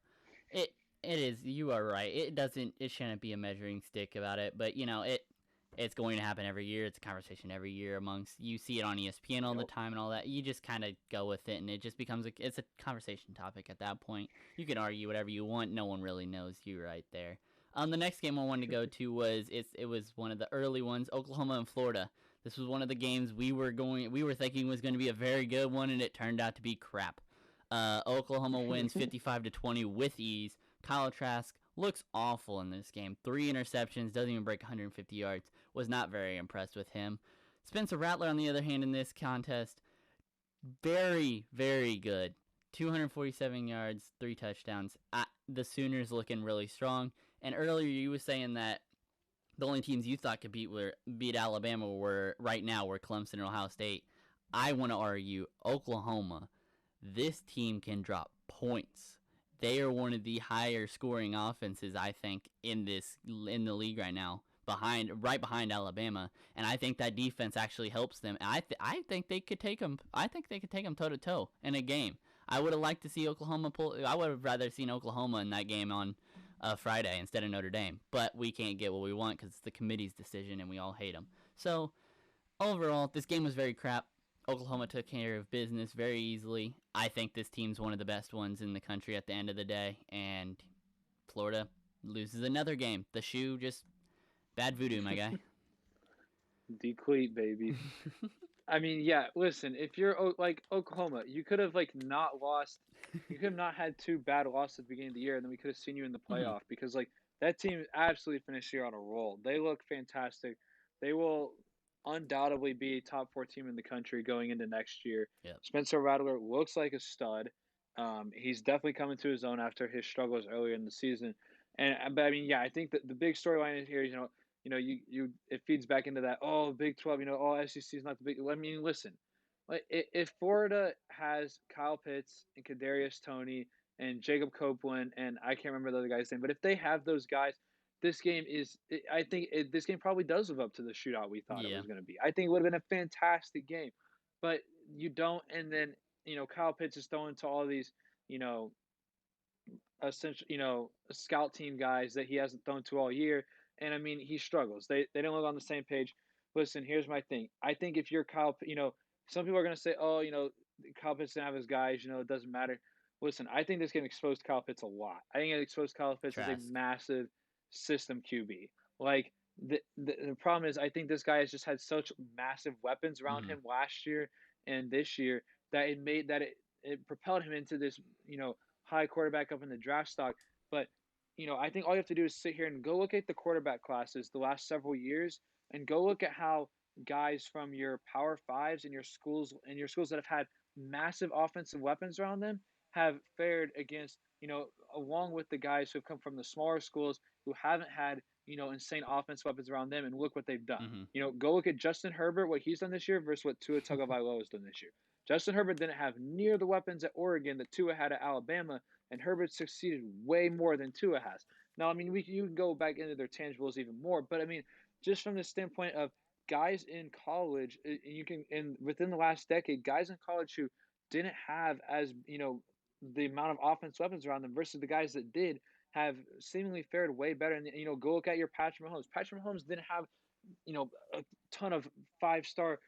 it it is. You are right. It doesn't. It shouldn't be a measuring stick about it. But it's going to happen every year. It's a conversation every year amongst. You see it on ESPN all the Yep. time and all that. You just kind of go with it, and it just becomes it's a conversation topic at that point. You can argue whatever you want. No one really knows you right there. The next game I wanted to go to was it was one of the early ones, Oklahoma and Florida. This was one of the games we were thinking was going to be a very good one, and it turned out to be crap. Oklahoma wins 55-20 with ease. Kyle Trask looks awful in this game. 3 interceptions, doesn't even break 150 yards. Was not very impressed with him. Spencer Rattler, on the other hand, in this contest, very, very good. 247 yards, 3 touchdowns. The Sooners looking really strong. And earlier you were saying that the only teams you thought could beat Alabama were right now were Clemson and Ohio State. I want to argue Oklahoma. This team can drop points. They are one of the higher scoring offenses I think in the league right now, right behind Alabama, and I think that defense actually helps them. I think they could take them. I think they could take them toe to toe in a game. I would have liked to see Oklahoma pull. I would have rather seen Oklahoma in that game on Friday instead of Notre Dame. But we can't get what we want because it's the committee's decision and we all hate them. So overall, this game was very crap. Oklahoma took care of business very easily. I think this team's one of the best ones in the country at the end of the day. And Florida loses another game. The shoe just bad voodoo, my guy. Decleat, baby. I mean, yeah. Listen, if you're like Oklahoma, you could have like not lost. You could have not had two bad losses at the beginning of the year, and then we could have seen you in the Mm-hmm. playoff because like that team absolutely finished the year on a roll. They look fantastic. They will undoubtedly be a top four team in the country going into next year. Yep. Spencer Rattler looks like a stud. He's definitely coming to his own after his struggles earlier in the season. And but I mean, yeah, I think that the big storyline is here. You it feeds back into that. Oh, Big 12. SEC is not the big. I mean, listen, like if Florida has Kyle Pitts and Kadarius Toney and Jacob Copeland and I can't remember the other guy's name, but if they have those guys, this game is. I think this game probably does live up to the shootout we thought it Yeah. was going to be. I think it would have been a fantastic game, but you don't. And then Kyle Pitts is throwing to all these you know essentially, scout team guys that he hasn't thrown to all year. And I mean, he struggles. They don't look on the same page. Listen, here's my thing. I think if you're Kyle, some people are gonna say, oh, Kyle Pitts doesn't have his guys. It doesn't matter. Listen, I think this game exposed Kyle Pitts a lot. I think it exposed Kyle Pitts as a Trask. massive system QB. Like the problem is, I think this guy has just had such massive weapons around Mm-hmm. him last year and this year that it propelled him into this high quarterback up in the draft stock. But I think all you have to do is sit here and go look at the quarterback classes the last several years, and go look at how guys from your Power Fives and your schools that have had massive offensive weapons around them have fared against along with the guys who have come from the smaller schools who haven't had insane offense weapons around them, and look what they've done. Mm-hmm. Go look at Justin Herbert, what he's done this year versus what Tua Tagovailoa has done this year. Justin Herbert didn't have near the weapons at Oregon that Tua had at Alabama, and Herbert succeeded way more than Tua has. Now, I mean, you can go back into their tangibles even more, but I mean, just from the standpoint of guys in college, you can, and within the last decade, guys in college who didn't have as the amount of offense weapons around them versus the guys that did have seemingly fared way better. And go look at your Patrick Mahomes. Patrick Mahomes didn't have a ton of 5-star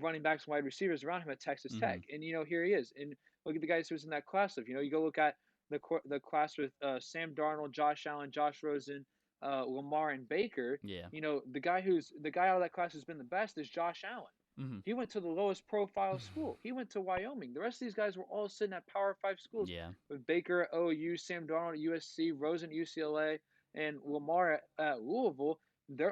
running backs and wide receivers around him at Texas Mm-hmm. Tech. And here he is. And look at the guys who was in that class of. You go look at the class with Sam Darnold, Josh Allen, Josh Rosen, Lamar, and Baker. Yeah. The guy out of that class who's been the best is Josh Allen. Mm-hmm. He went to the lowest profile school. He went to Wyoming. The rest of these guys were all sitting at Power 5 schools Yeah. with Baker at OU, Sam Darnold at USC, Rosen at UCLA, and Lamar at Louisville.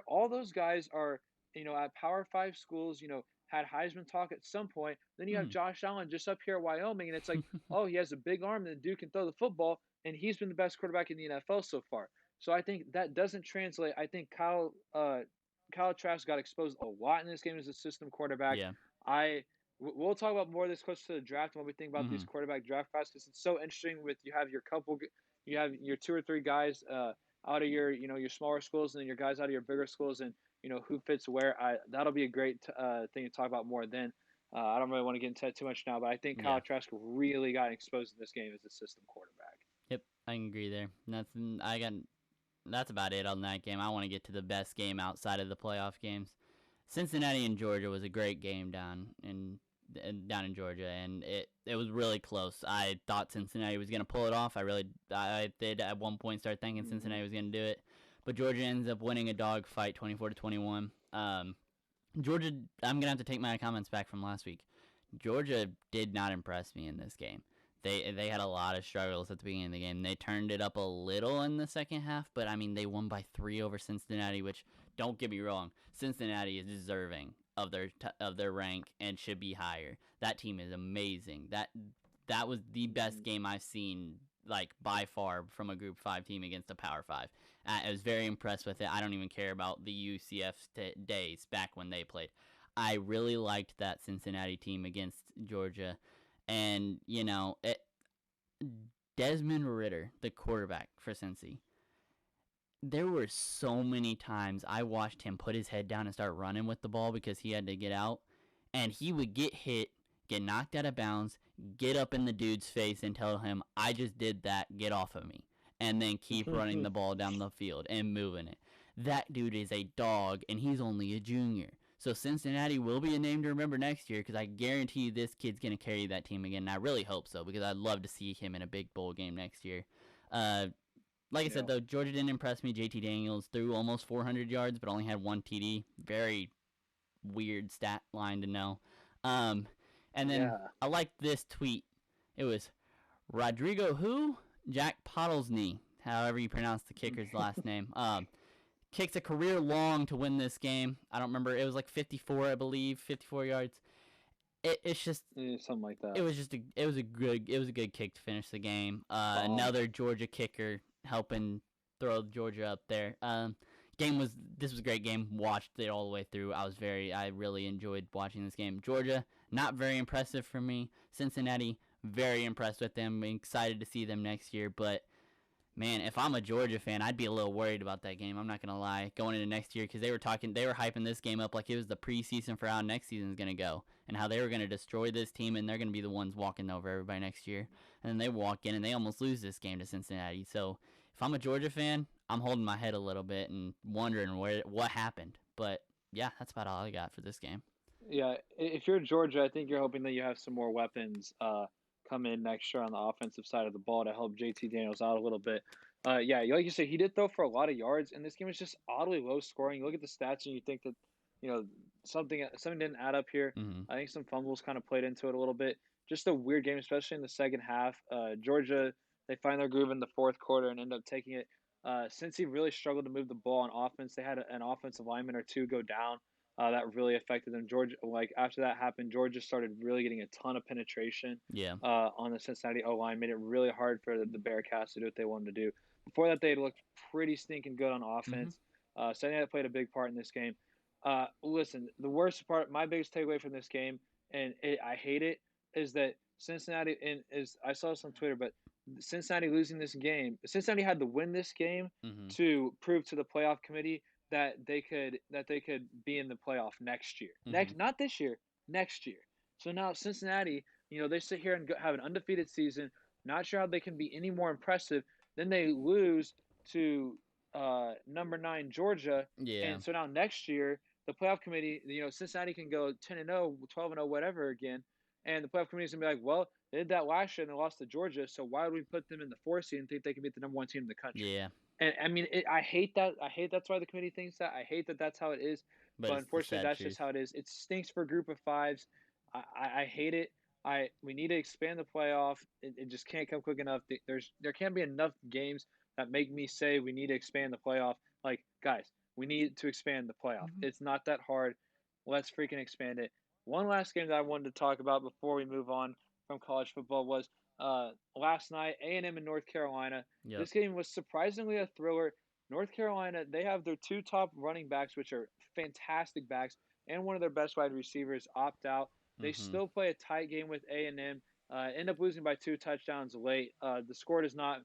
All those guys are, at Power 5 schools, had Heisman talk at some point. Then you have Mm-hmm. Josh Allen just up here at Wyoming, and it's like, oh, he has a big arm, and the dude can throw the football, and he's been the best quarterback in the NFL so far. So I think that doesn't translate. I think Kyle Trask got exposed a lot in this game as a system quarterback. Yeah. We'll talk about more of this close to the draft and what we think about these Mm-hmm. quarterback draft classes because it's so interesting. You have your 2 or 3 guys out of your your smaller schools and then your guys out of your bigger schools and who fits where. That'll be a great thing to talk about more then. I don't really want to get into it too much now, but I think Yeah. Kyle Trask really got exposed in this game as a system quarterback. Yep. I can agree there. That's about it on that game. I want to get to the best game outside of the playoff games. Cincinnati and Georgia was a great game down in Georgia, and it was really close. I thought Cincinnati was going to pull it off. I did at one point start thinking Cincinnati was going to do it, but Georgia ends up winning a dogfight, 24-21. Georgia, I'm going to have to take my comments back from last week. Georgia did not impress me in this game. They had a lot of struggles at the beginning of the game. They turned it up a little in the second half, but I mean they won by 3 over Cincinnati, which don't get me wrong, Cincinnati is deserving of their rank and should be higher. That team is amazing. That was the best game I've seen like by far from a Group 5 team against a Power 5. I was very impressed with it. I don't even care about the UCF days back when they played. I really liked that Cincinnati team against Georgia. And, Desmond Ridder, the quarterback for Cincy, there were so many times I watched him put his head down and start running with the ball because he had to get out. And he would get hit, get knocked out of bounds, get up in the dude's face and tell him, I just did that, get off of me. And then keep running the ball down the field and moving it. That dude is a dog, and he's only a junior. So Cincinnati will be a name to remember next year because I guarantee you this kid's going to carry that team again. And I really hope so because I'd love to see him in a big bowl game next year. Like I said, though, Georgia didn't impress me. JT Daniels threw almost 400 yards but only had 1 TD. Very weird stat line to know. And then I liked this tweet. It was Rodrigo who? Jack Pottlesney, however you pronounce the kicker's last name. Kicks a career long to win this game. I don't remember. It was like 54, I believe, 54 yards. It's just something like that. It was a good kick to finish the game. Another Georgia kicker helping throw Georgia up there. This was a great game. Watched it all the way through. I really enjoyed watching this game. Georgia, not very impressive for me. Cincinnati, very impressed with them. Excited to see them next year, but man, if I'm a Georgia fan, I'd be a little worried about that game. I'm not going to lie. Going into next year because they were hyping this game up like it was the preseason for how next season is going to go and how they were going to destroy this team and they're going to be the ones walking over everybody next year. And then they walk in and they almost lose this game to Cincinnati. So if I'm a Georgia fan, I'm holding my head a little bit and wondering what happened. But yeah, that's about all I got for this game. Yeah, if you're Georgia, I think you're hoping that you have some more weapons come in next year on the offensive side of the ball to help JT Daniels out a little bit. Yeah, like you said, he did throw for a lot of yards, and this game was just oddly low scoring. You look at the stats, and you think that something didn't add up here. Mm-hmm. I think some fumbles kind of played into it a little bit. Just a weird game, especially in the second half. Georgia, they find their groove in the fourth quarter and end up taking it. Since he really struggled to move the ball on offense, they had an offensive lineman or two go down. That really affected them. Georgia, like after that happened, Georgia started really getting a ton of penetration. Yeah. On the Cincinnati O line, made it really hard for the Bearcats to do what they wanted to do. Before that, they had looked pretty stinking good on offense. Mm-hmm. Cincinnati played a big part in this game. Listen, the worst part, my biggest takeaway from this game, and I hate it, is that Cincinnati, and I saw this on Twitter, but Cincinnati losing this game, Cincinnati had to win this game to prove to the playoff committee that they could be in the playoff next year. Not this year, next year. So now Cincinnati, they sit here and have an undefeated season. Not sure how they can be any more impressive. Then they lose to number 9 Georgia, Yeah. and so now next year the playoff committee, Cincinnati can go 10-0, 12-0, whatever again, and the playoff committee is gonna be like, well, they did that last year and they lost to Georgia, so why would we put them in the 4 seed and think they can beat the number 1 team in the country? Yeah. And I mean, I hate that. I hate that's why the committee thinks that. I hate that that's how it is. But But it's the unfortunately, sad that's just truth. how it is. It stinks for a group of fives. I hate it. We need to expand the playoff. It just can't come quick enough. There can't be enough games that make me say we need to expand the playoff. Like guys, we need to expand the playoff. Mm-hmm. It's not that hard. Let's freaking expand it. One last game that I wanted to talk about before we move on from college football was last night, A&M and North Carolina. Yep. This game was surprisingly a thriller. North Carolina, they have their two top running backs, which are fantastic backs, and one of their best wide receivers opt out. They Mm-hmm. still play a tight game with A&M. End up losing by 2 touchdowns late. The score is not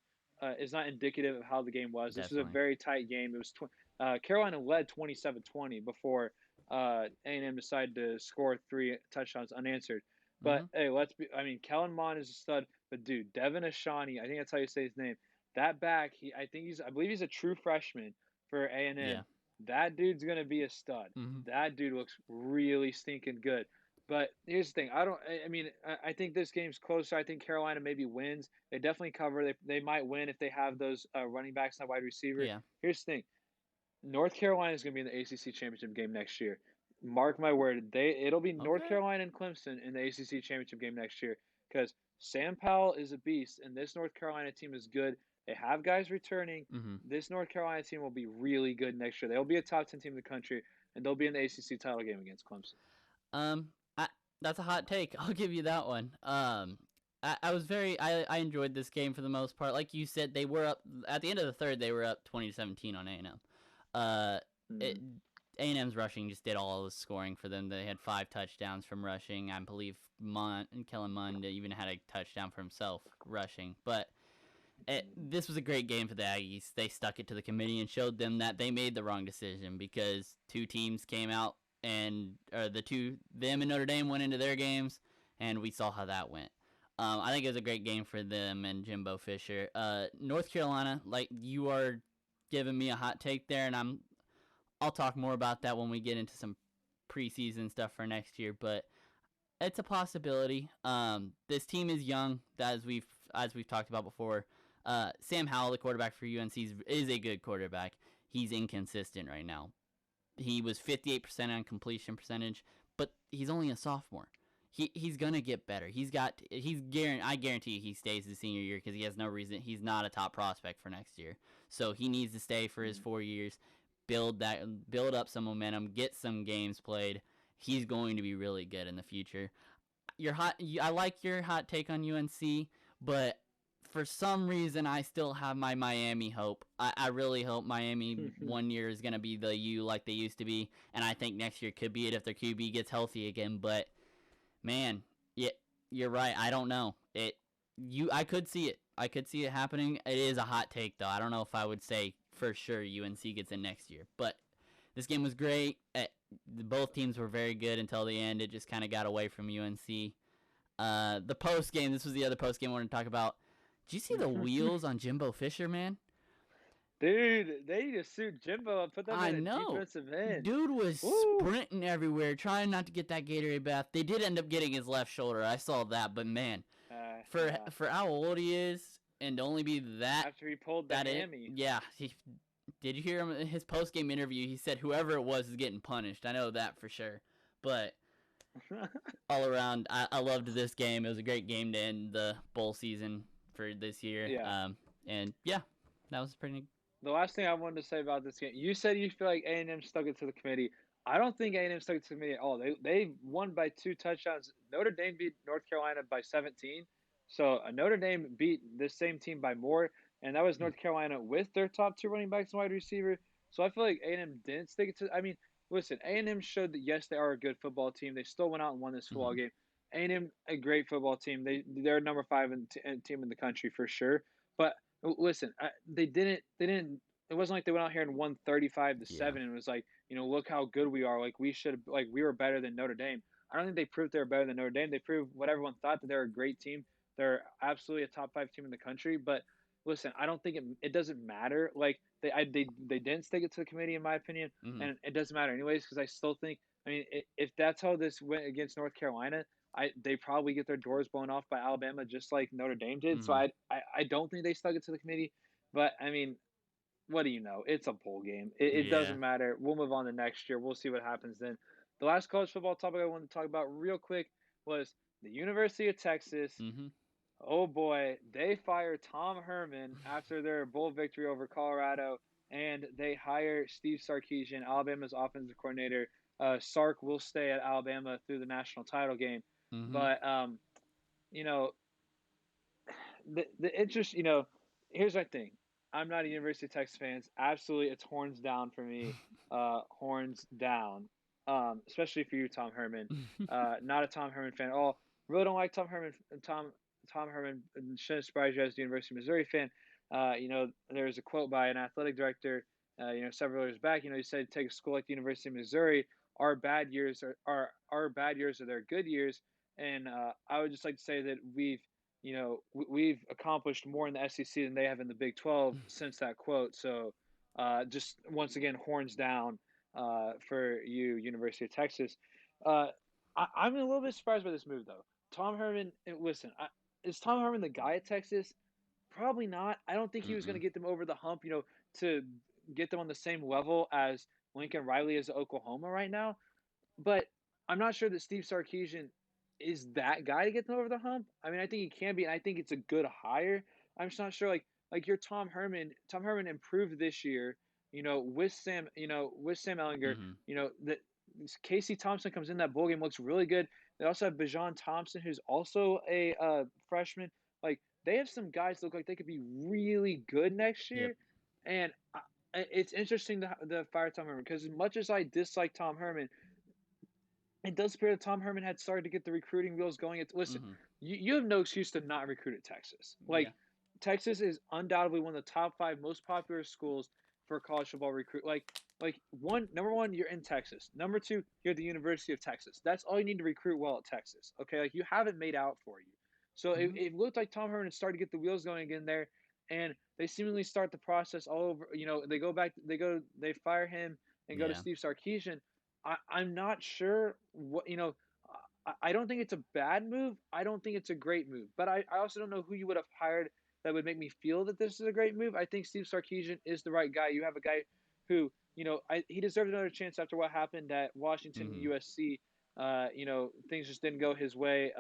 indicative of how the game was. This was a Definitely. very tight game. It was Carolina led 27-20 before A&M decided to score 3 touchdowns unanswered. But Mm-hmm. hey, I mean, Kellen Mond is a stud, but dude, Devin Ashani, I think that's how you say his name. That back, I believe he's a true freshman for Yeah. A&M. That dude's gonna be a stud. Mm-hmm. That dude looks really stinking good. But here's the thing. I mean, I think this game's closer. I think Carolina maybe wins. They definitely cover. They might win if they have those running backs and wide receiver. Yeah. Here's the thing. North Carolina is going to be in the ACC championship game next year. Mark my word. It'll be North Okay. Carolina and Clemson in the ACC championship game next year because Sam Powell is a beast and this North Carolina team is good. They have guys returning. Mm-hmm. This North Carolina team will be really good next year. They'll be a top 10 team in the country and they'll be in the ACC title game against Clemson. I that's a hot take. I'll give you that one. I was I enjoyed this game for the most part. Like you said, they were up at the end of the third. They were up 20-17 on A&M. Uh, Mm-hmm. A&M's rushing just did all the scoring for them. They had 5 touchdowns from rushing. I believe Kellen Mond even had a touchdown for himself rushing. But this was a great game for the Aggies. They stuck it to the committee and showed them that they made the wrong decision because 2 teams came out and them and Notre Dame went into their games, and we saw how that went. I think it was a great game for them and Jimbo Fisher. North Carolina, like you are giving me a hot take there, and I'll talk more about that when we get into some preseason stuff for next year. But it's a possibility. This team is young, as we've talked about before. Sam Howell, the quarterback for UNC, is a good quarterback. He's inconsistent right now. He was 58% on completion percentage, but he's only a sophomore. He's gonna get better. I guarantee he stays his senior year because he has no reason. He's not a top prospect for next year, so he needs to stay for his 4 years, build up some momentum, get some games played. He's going to be really good in the future. I like your hot take on UNC, but for some reason I still have my Miami hope. I really hope Miami one year is going to be the U like they used to be, and I think next year could be it if their QB gets healthy again. But man, yeah, you're right. I don't know. I could see it. I could see it happening. It is a hot take though. I don't know if I would say for sure UNC gets in next year, but this game was great. Both teams were very good until the end. It just kind of got away from UNC. The post game. This was the other post game I wanted to talk about. Did you see the wheels on Jimbo Fisher, man? Dude, they need to suit Jimbo and put them I in a know. defensive end. Dude was Woo! sprinting everywhere, trying not to get that Gatorade bath. They did end up getting his left shoulder. I saw that, but man, Yeah. for how old he is and to only be After he pulled the hammy. yeah. Did you hear him in his post game interview? He said whoever it was is getting punished. I know that for sure. But all around, I loved this game. It was a great game to end the bowl season for this year. Yeah. And yeah, that was pretty. The last thing I wanted to say about this game, you said you feel like A&M stuck it to the committee. I don't think A&M stuck it to the committee at all. They won by 2 touchdowns. Notre Dame beat North Carolina by 17. So Notre Dame beat this same team by more, and that was North Carolina with their top 2 running backs and wide receiver. So I feel like A&M didn't stick it to. I mean, listen, A&M showed that yes, they are a good football team. They still went out and won this football game. A&M a great football team. They're number 5 team in the country for sure. But listen, they didn't. It wasn't like they went out here and won 35-7 and it was like, look how good we are. Like we were better than Notre Dame. I don't think they proved they were better than Notre Dame. They proved what everyone thought, that they're a great team. They're absolutely a top 5 team in the country. But listen, I don't think it doesn't matter. Like they didn't stick it to the committee in my opinion, Mm-hmm. and it doesn't matter anyways because I still think. I mean, if that's how this went against North Carolina, they probably get their doors blown off by Alabama just like Notre Dame did. So Mm-hmm. I don't think they stuck it to the committee. But I mean, what do you know? It's a bowl game. It Yeah. doesn't matter. We'll move on to next year. We'll see what happens then. The last college football topic I wanted to talk about real quick was the University of Texas. Mm-hmm. Oh boy, they fire Tom Herman after their bowl victory over Colorado, and they hire Steve Sarkisian, Alabama's offensive coordinator. Sark will stay at Alabama through the national title game, Mm-hmm. but you know, the interest, here's my thing. I'm not a University of Texas fan. Absolutely, it's horns down for me. Horns down. Especially for you, Tom Herman. Not a Tom Herman fan at all. Really don't like Tom Herman. Tom Herman shouldn't surprise you as a University of Missouri fan. There was a quote by an athletic director. Several years back. He said, "Take a school like the University of Missouri. Our bad years are our bad years are their good years." And I would just like to say that we've accomplished more in the SEC than they have in the Big 12 since that quote. So, just once again, horns down for you, University of Texas. I'm a little bit surprised by this move, though. Tom Herman, listen, is Tom Herman the guy at Texas? Probably not. I don't think he was going to Mm-mm. get them over the hump, to get them on the same level as Lincoln Riley is at Oklahoma right now. But I'm not sure that Steve Sarkisian is that guy to get them over the hump. I mean, I think he can be, and I think it's a good hire. I'm just not sure. Like your Tom Herman. Tom Herman improved this year. With Sam Ellinger. Mm-hmm. That Casey Thompson comes in that bowl game, looks really good. They also have Bajan Thompson, who's also a freshman. Like they have some guys that look like they could be really good next Yep. year, and it's interesting the fire Tom Herman because as much as I dislike Tom Herman, it does appear that Tom Herman had started to get the recruiting wheels going. Listen, Mm-hmm. you have no excuse to not recruit at Texas. Yeah. Like Texas is undoubtedly one of the top 5 most popular schools for college football recruit. Like number one, you're in Texas. Number two, you're at the University of Texas. That's all you need to recruit well at Texas. Okay, like you have it made out for you. So Mm-hmm. it looked like Tom Herman had started to get the wheels going again there, and they seemingly start the process all over. They fire him and go to Yeah. Steve Sarkisian. I'm not sure what I don't think it's a bad move. I don't think it's a great move. But I also don't know who you would have hired that would make me feel that this is a great move. I think Steve Sarkisian is the right guy. You have a guy who, he deserved another chance after what happened at Washington and Mm-hmm. USC. Things just didn't go his way,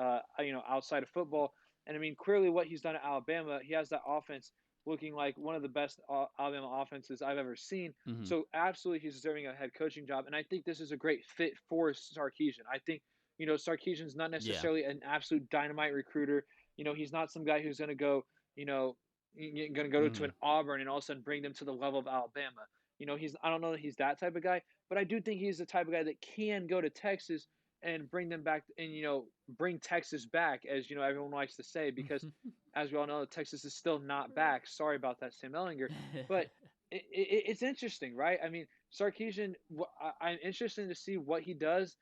outside of football. And I mean, clearly what he's done at Alabama, he has that offense looking like one of the best Alabama offenses I've ever seen. Mm-hmm. So absolutely, he's deserving a head coaching job, and I think this is a great fit for Sarkisian. I think Sarkisian's not Yeah. necessarily an absolute dynamite recruiter. He's not some guy who's going to go, going to go to Mm-hmm. an Auburn and all of a sudden bring them to the level of Alabama. I don't know that he's that type of guy, but I do think he's the type of guy that can go to Texas and bring them back and bring Texas back, as everyone likes to say, because as we all know, Texas is still not back. Sorry about that, Sam Ellinger, but it's interesting, right? I mean, Sarkisian. I'm interested to see what he does.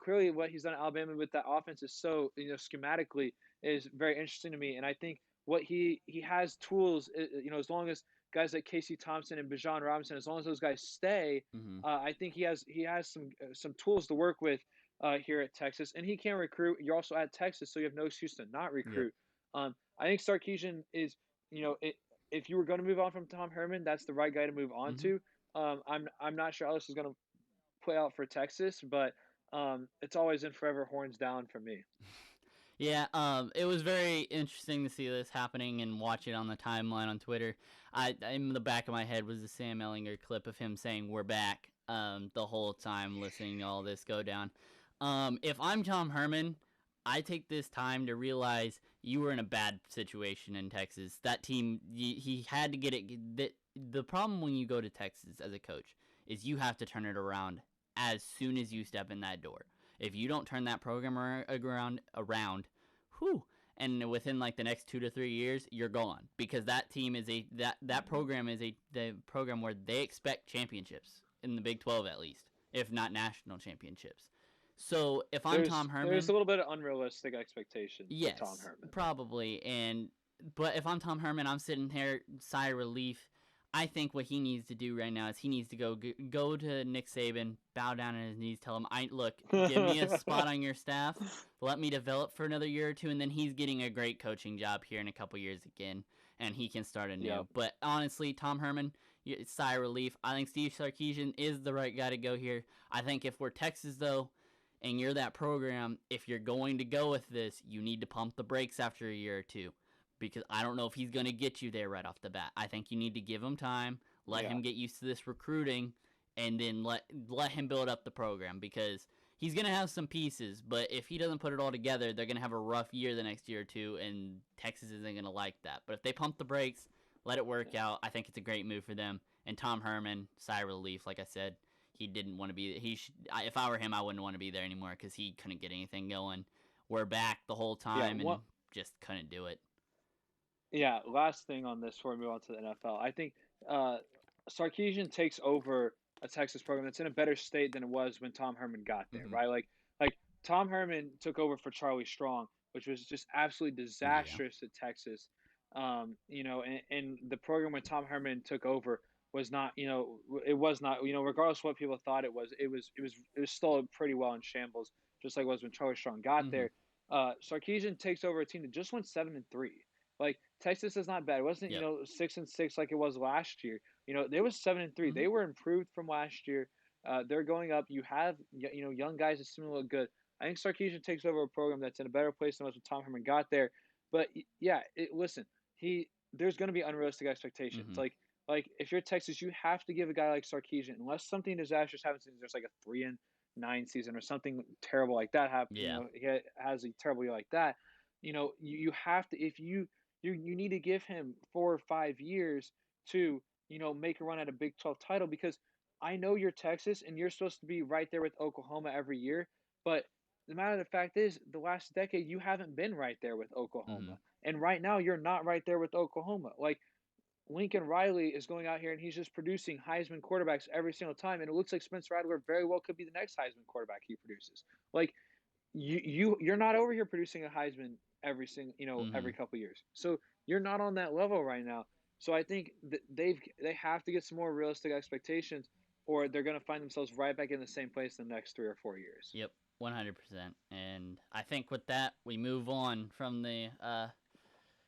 Clearly what he's done at Alabama with that offense is so schematically is very interesting to me, and I think what he has tools. As long as guys like Casey Thompson and Bijan Robinson, as long as those guys stay, Mm-hmm. I think he has some tools to work with here at Texas, and he can recruit. You're also at Texas, so you have no excuse to not Yep. recruit. I think Sarkisian is, if you were going to move on from Tom Herman, that's the right guy to move on Mm-hmm. to. I'm not sure how this is going to play out for Texas, but it's always in forever horns down for me. Yeah, it was very interesting to see this happening and watch it on the timeline on Twitter. In the back of my head was the Sam Ellinger clip of him saying "We're back." The whole time listening to all this go down. If I'm Tom Herman, I take this time to realize you were in a bad situation in Texas. That team, he had to get it. The problem when you go to Texas as a coach is you have to turn it around as soon as you step in that door. If you don't turn that program around, whew, and within like the next 2 to 3 years, you're gone because that team is that program is the program where they expect championships in the Big 12 at least, if not national championships. So if I'm There's Tom there's Herman, a little bit of unrealistic expectation with Tom yes, Herman. probably. But if I'm Tom Herman, I'm sitting here sigh of relief. I think what he needs to do right now is he needs to go to Nick Saban, bow down on his knees, tell him, "I look, give me a spot on your staff, let me develop for another year or two, and then he's getting a great coaching job here in a couple years again, and he can start anew." Yep. But honestly, Tom Herman, sigh of relief. I think Steve Sarkisian is the right guy to go here. I think if we're Texas though, and you're that program, if you're going to go with this, you need to pump the brakes after a year or two, because I don't know if he's going to get you there right off the bat. I think you need to give him time, let Yeah. him get used to this recruiting, and then let him build up the program, because he's going to have some pieces, but if he doesn't put it all together, they're going to have a rough year the next year or two, and Texas isn't going to like that. But if they pump the brakes, let it work out, I think it's a great move for them. And Tom Herman, sigh of relief, like I said, he didn't want to be. He should. If I were him, I wouldn't want to be there anymore because he couldn't get anything going. We're back the whole Yeah. time and just couldn't do it. Yeah, last thing on this before we move on to the NFL. I think uh, Sarkisian takes over a Texas program that's in a better state than it was when Tom Herman got there, Mm-hmm. right? Like Tom Herman took over for Charlie Strong, which was just absolutely Yeah. disastrous at Texas. And the program when Tom Herman took over was not, it was not, regardless of what people thought it was still pretty well in shambles, just like it was when Charlie Strong got Mm-hmm. there. Sarkisian takes over a team that just went 7-3. Like Texas is not bad. It wasn't, Yep. 6-6 like it was last year. They was 7-3. Mm-hmm. They were improved from last year. They're going up. You have young guys that seem to look good. I think Sarkisian takes over a program that's in a better place than was when Tom Herman got there. But yeah, listen, there's going to be unrealistic expectations. Mm-hmm. Like if you're Texas, you have to give a guy like Sarkisian, unless something disastrous happens, there's like a 3-9 season or something terrible like that happen. Yeah. He has a terrible year like that. You have to, if you need to give him 4 or 5 years to make a run at a Big 12 title, because I know you're Texas and you're supposed to be right there with Oklahoma every year, but the matter of the fact is the last decade you haven't been right there with Mm-hmm. Oklahoma, and right now you're not right there with Oklahoma. Like Lincoln Riley is going out here and he's just producing Heisman quarterbacks every single time, and it looks like Spencer Rattler very well could be the next Heisman quarterback he produces. Like you're not over here producing a Heisman Mm-hmm. every couple years. So you're not on that level right now. So I think that they have to get some more realistic expectations, or they're going to find themselves right back in the same place in the next 3 or 4 years. Yep. 100%. And I think with that, we move on from the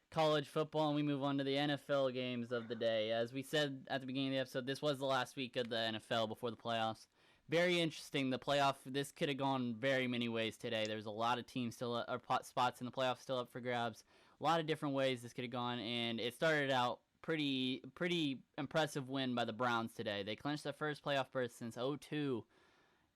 college football and we move on to the NFL games of the day. As we said at the beginning of the episode, this was the last week of the NFL before the playoffs. Very interesting. The playoff, this could have gone very many ways today. There's a lot of teams still, or spots in the playoffs still up for grabs. A lot of different ways this could have gone, and it started out pretty impressive win by the Browns today. They clinched their first playoff berth since 02,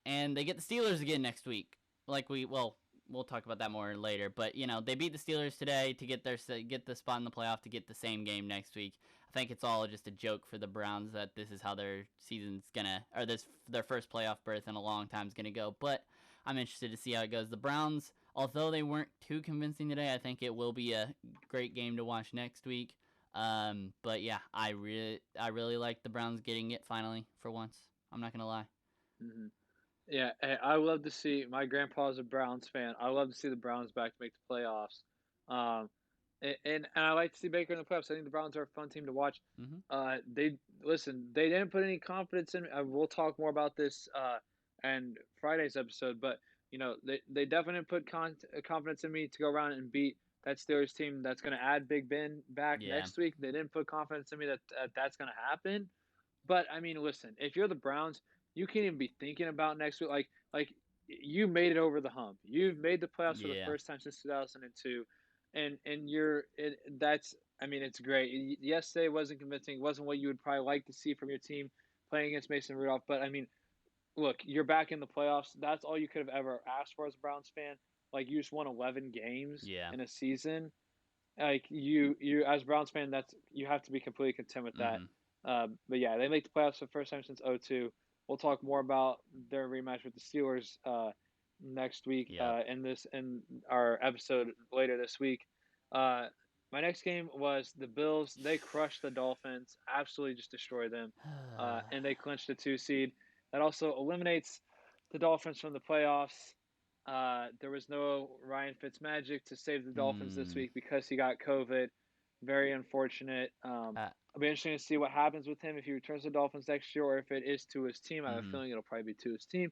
and they get the Steelers again next week. We'll talk about that more later. But they beat the Steelers today to get the spot in the playoff to get the same game next week. I think it's all just a joke for the Browns that this is how their season's gonna, or this their first playoff berth in a long time is gonna go. But I'm interested to see how it goes. The Browns, although they weren't too convincing today, I think it will be a great game to watch next week. But yeah, I really like the Browns getting it finally for once. I'm not gonna lie. Hmm. Yeah, I love to see. My grandpa's a Browns fan. I love to see the Browns back to make the playoffs. Um, and I like to see Baker in the playoffs. I think the Browns are a fun team to watch. Mm-hmm. They listen. They didn't put any confidence in. We'll talk more about this and Friday's episode, but they definitely put confidence in me to go around and beat that Steelers team. That's going to add Big Ben back Yeah. next week. They didn't put confidence in me that that's going to happen. But I mean, listen, if you're the Browns, you can't even be thinking about next week. Like you made it over the hump. You've made the playoffs for the Yeah. first time since 2002, and that's, I mean, it's great. Yesterday wasn't convincing. It wasn't what you would probably like to see from your team playing against Mason Rudolph. But I mean, look, you're back in the playoffs. That's all you could have ever asked for as a Browns fan. Like you just won 11 games Yeah. in a season. Like you as a Browns fan, that's, you have to be completely content with that. Mm-hmm. But yeah, they make the playoffs for the first time since '02. We'll talk more about their rematch with the Steelers next week Yep. in our episode later this week. Uh, my next game was the Bills. They crushed the Dolphins, absolutely just destroyed them, and they clinched the 2 seed. That also eliminates the Dolphins from the playoffs. There was no Ryan Fitzmagic to save the Dolphins this Hmm. week because he got COVID. Very unfortunate. Uh, It'll be interesting to see what happens with him if he returns to the Dolphins next year or if it is to his team. I have a mhm. feeling it'll probably be to his team.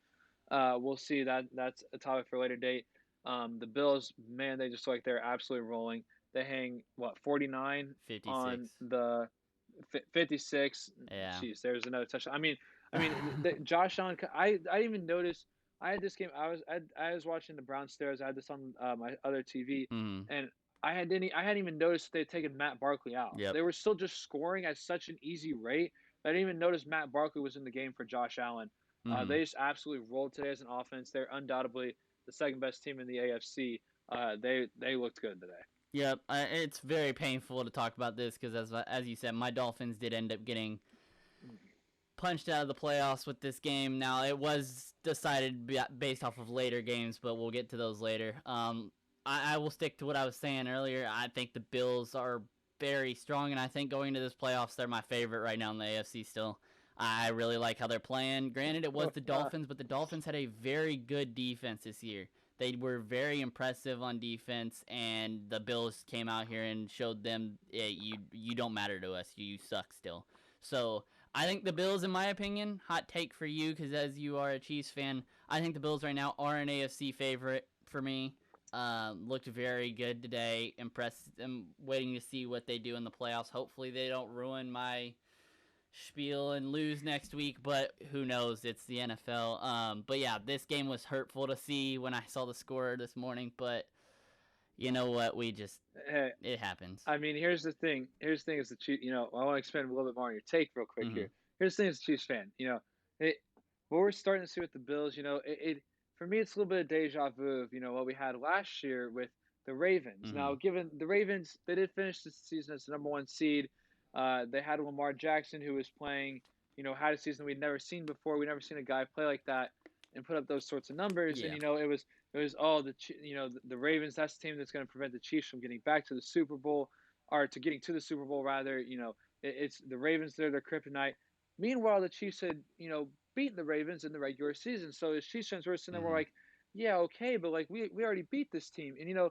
We'll see. That's a topic for a later date. The Bills, man, they just look like they're absolutely rolling. They hang what 49 on 56. the 56. Yeah. Jeez, there's another touchdown. Josh Allen. I even noticed. I had this game. I was watching the Browns Steelers. I had this on my other TV, Mhm. and I hadn't even noticed they had taken Matt Barkley out. Yep. They were still just scoring at such an easy rate. I didn't even notice Matt Barkley was in the game for Josh Allen. Mhm. They just absolutely rolled today as an offense. They're undoubtedly the second best team in the AFC. They looked good today. Yep. It's very painful to talk about this because as you said, my Dolphins did end up getting punched out of the playoffs with this game. Now it was decided based off of later games, but we'll get to those later. I will stick to what I was saying earlier. I think the Bills are very strong, and I think going into this playoffs, they're my favorite right now in the AFC still. I really like how they're playing. Granted, it was the Dolphins, but the Dolphins had a very good defense this year. They were very impressive on defense, and the Bills came out here and showed them, yeah, you don't matter to us. You suck still. So I think the Bills, in my opinion, hot take for you, because as you are a Chiefs fan, I think the Bills right now are an AFC favorite for me. Looked very good today. Impressed. I'm waiting to see what they do in the playoffs. Hopefully, they don't ruin my spiel and lose next week, but who knows? It's the NFL. But yeah, this game was hurtful to see when I saw the score this morning, but you know what? Hey, It happens. I mean, here's the thing. Here's the thing is the Chiefs. I want to expand a little bit more on your take real quick Mm-hmm. here. Here's the thing as a Chiefs fan. It, what we're starting to see with the Bills. It for me it's a little bit of deja vu of what we had last year with the Ravens. Mm-hmm. Now, given the Ravens, they did finish the season as the number one seed. They had Lamar Jackson who was playing. Had a season we'd never seen before. We'd never seen a guy play like that and put up those sorts of numbers. And Yeah. it was all the Ravens. That's the team that's going to prevent the Chiefs from getting back to the Super Bowl, or to getting to the Super Bowl rather. It's the Ravens. They're their kryptonite. Meanwhile, the Chiefs had beaten the Ravens in the regular season. So as Chiefs fans, we're sitting there, we're Mm-hmm. like, yeah, okay, but like we already beat this team, and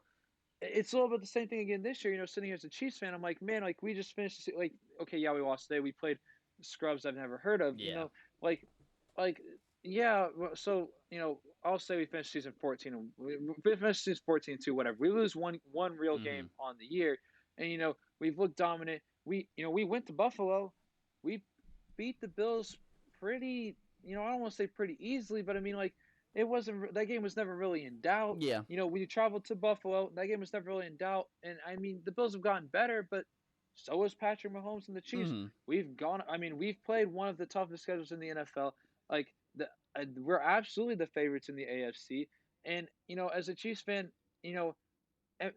it's a little bit the same thing again this year. Sitting here as a Chiefs fan, I'm like, man, like we just finished. Like, okay, yeah, we lost today. We played scrubs I've never heard of. Yeah. Like, like yeah. So I'll say we finished season 14. And we finished season 14 too. Whatever. We lose one real Mm-hmm. game on the year, and we've looked dominant. We went to Buffalo. We beat the Bills pretty. I don't want to say pretty easily, but I mean like it wasn't that game was never really in doubt. Yeah. We traveled to Buffalo. That game was never really in doubt. And I mean, the Bills have gotten better, but so has Patrick Mahomes and the Chiefs. Mm-hmm. We've gone. I mean, we've played one of the toughest schedules in the NFL. Like we're absolutely the favorites in the AFC. And as a Chiefs fan, you know, eh,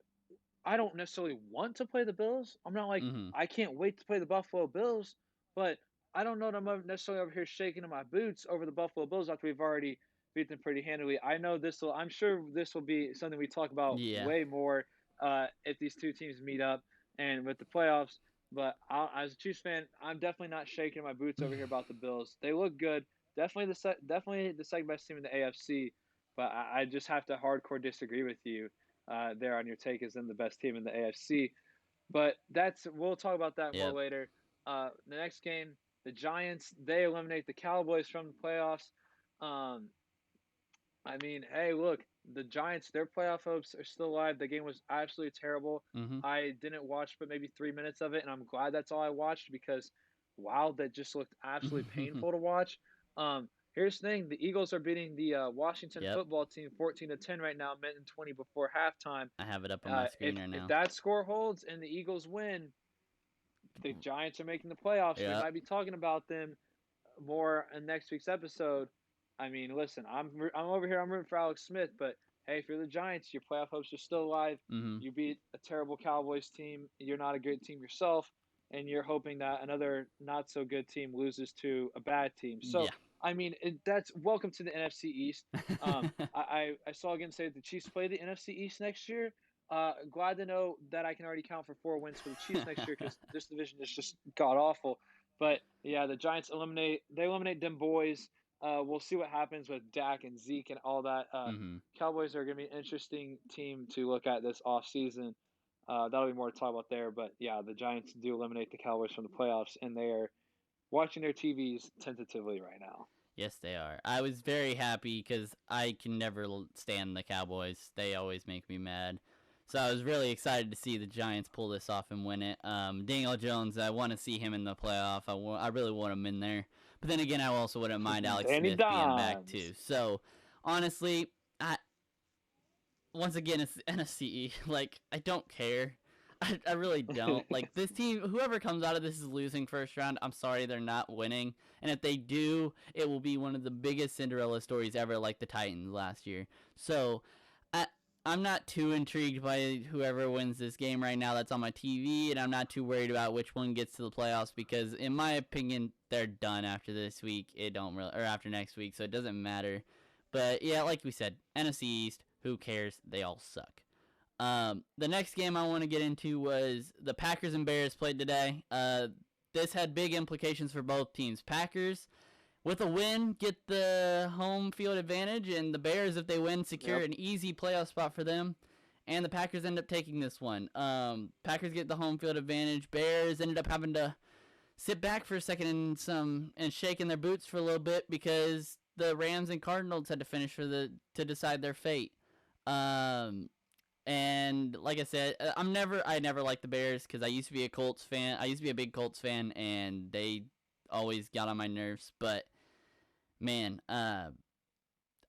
I don't necessarily want to play the Bills. I'm not like Mm-hmm. I can't wait to play the Buffalo Bills, but I don't know that I'm necessarily over here shaking in my boots over the Buffalo Bills after we've already beat them pretty handily. I know this will. I'm sure this will be something we talk about Yeah. way more if these two teams meet up and with the playoffs. But as a Chiefs fan, I'm definitely not shaking my boots over here about the Bills. They look good. Definitely the second best team in the AFC. But I just have to hardcore disagree with you there on your take as them the best team in the AFC. But we'll talk about that more Yep. later. The next game, the Giants they eliminate the Cowboys from the playoffs. Um, I mean, hey, look, the Giants their playoff hopes are still alive. The game was absolutely terrible. Mm-hmm. I didn't watch but maybe 3 minutes of it, and I'm glad that's all I watched because wow, that just looked absolutely painful to watch. Here's the thing: the Eagles are beating the Washington Yep. football team 14-10 right now, meant in 20 before halftime. I have it up on my If screen right if now. that score holds and the Eagles win, the Giants are making the playoffs. We Yep. might be talking about them more in next week's episode. I mean, listen, I'm over here. I'm rooting for Alex Smith, but hey, if you're the Giants, your playoff hopes are still alive. Mm-hmm. You beat a terrible Cowboys team. You're not a good team yourself, and you're hoping that another not so good team loses to a bad team. So Yeah. I mean, that's welcome to the NFC East. I saw again say the Chiefs play the NFC East next year. Glad to know that I can already count for 4 wins for the Chiefs next year because this division is just god awful. But yeah, the Giants eliminate them boys. we'll see what happens with Dak and Zeke and all that. Mm-hmm. Cowboys are going to be an interesting team to look at this offseason. That'll be more to talk about there. But yeah, the Giants do eliminate the Cowboys from the playoffs, and they are watching their TVs tentatively right now. Yes, they are. I was very happy because I can never stand the Cowboys. They always make me mad. So I was really excited to see the Giants pull this off and win it. Daniel Jones, I want to see him in the playoff. I really want him in there. But then again, I also wouldn't mind Alex Danny Smith being back too. Dimes. So honestly, once again, it's NFC. Like, I don't care. I really don't. Like, this team, whoever comes out of this is losing first round. I'm sorry, they're not winning. And if they do, it will be one of the biggest Cinderella stories ever, like the Titans last year. So, I, I'm not too intrigued by whoever wins this game right now that's on my TV, and I'm not too worried about which one gets to the playoffs because, in my opinion, they're done after this week. It don't really, or after next week, so it doesn't matter. But yeah, like we said, NFC East, who cares? They all suck. The next game I want to get into was the Packers and Bears played today. This had big implications for both teams. Packers, with a win, get the home field advantage, and the Bears, if they win, secure an easy playoff spot for them. And the Packers end up taking this one. Packers get the home field advantage. Bears ended up having to sit back for a second and shaking their boots for a little bit because the Rams and Cardinals had to finish to decide their fate. Um, and like I said, I never liked the Bears because I used to be a Colts fan. I used to be a big Colts fan, and they always got on my nerves. But man, I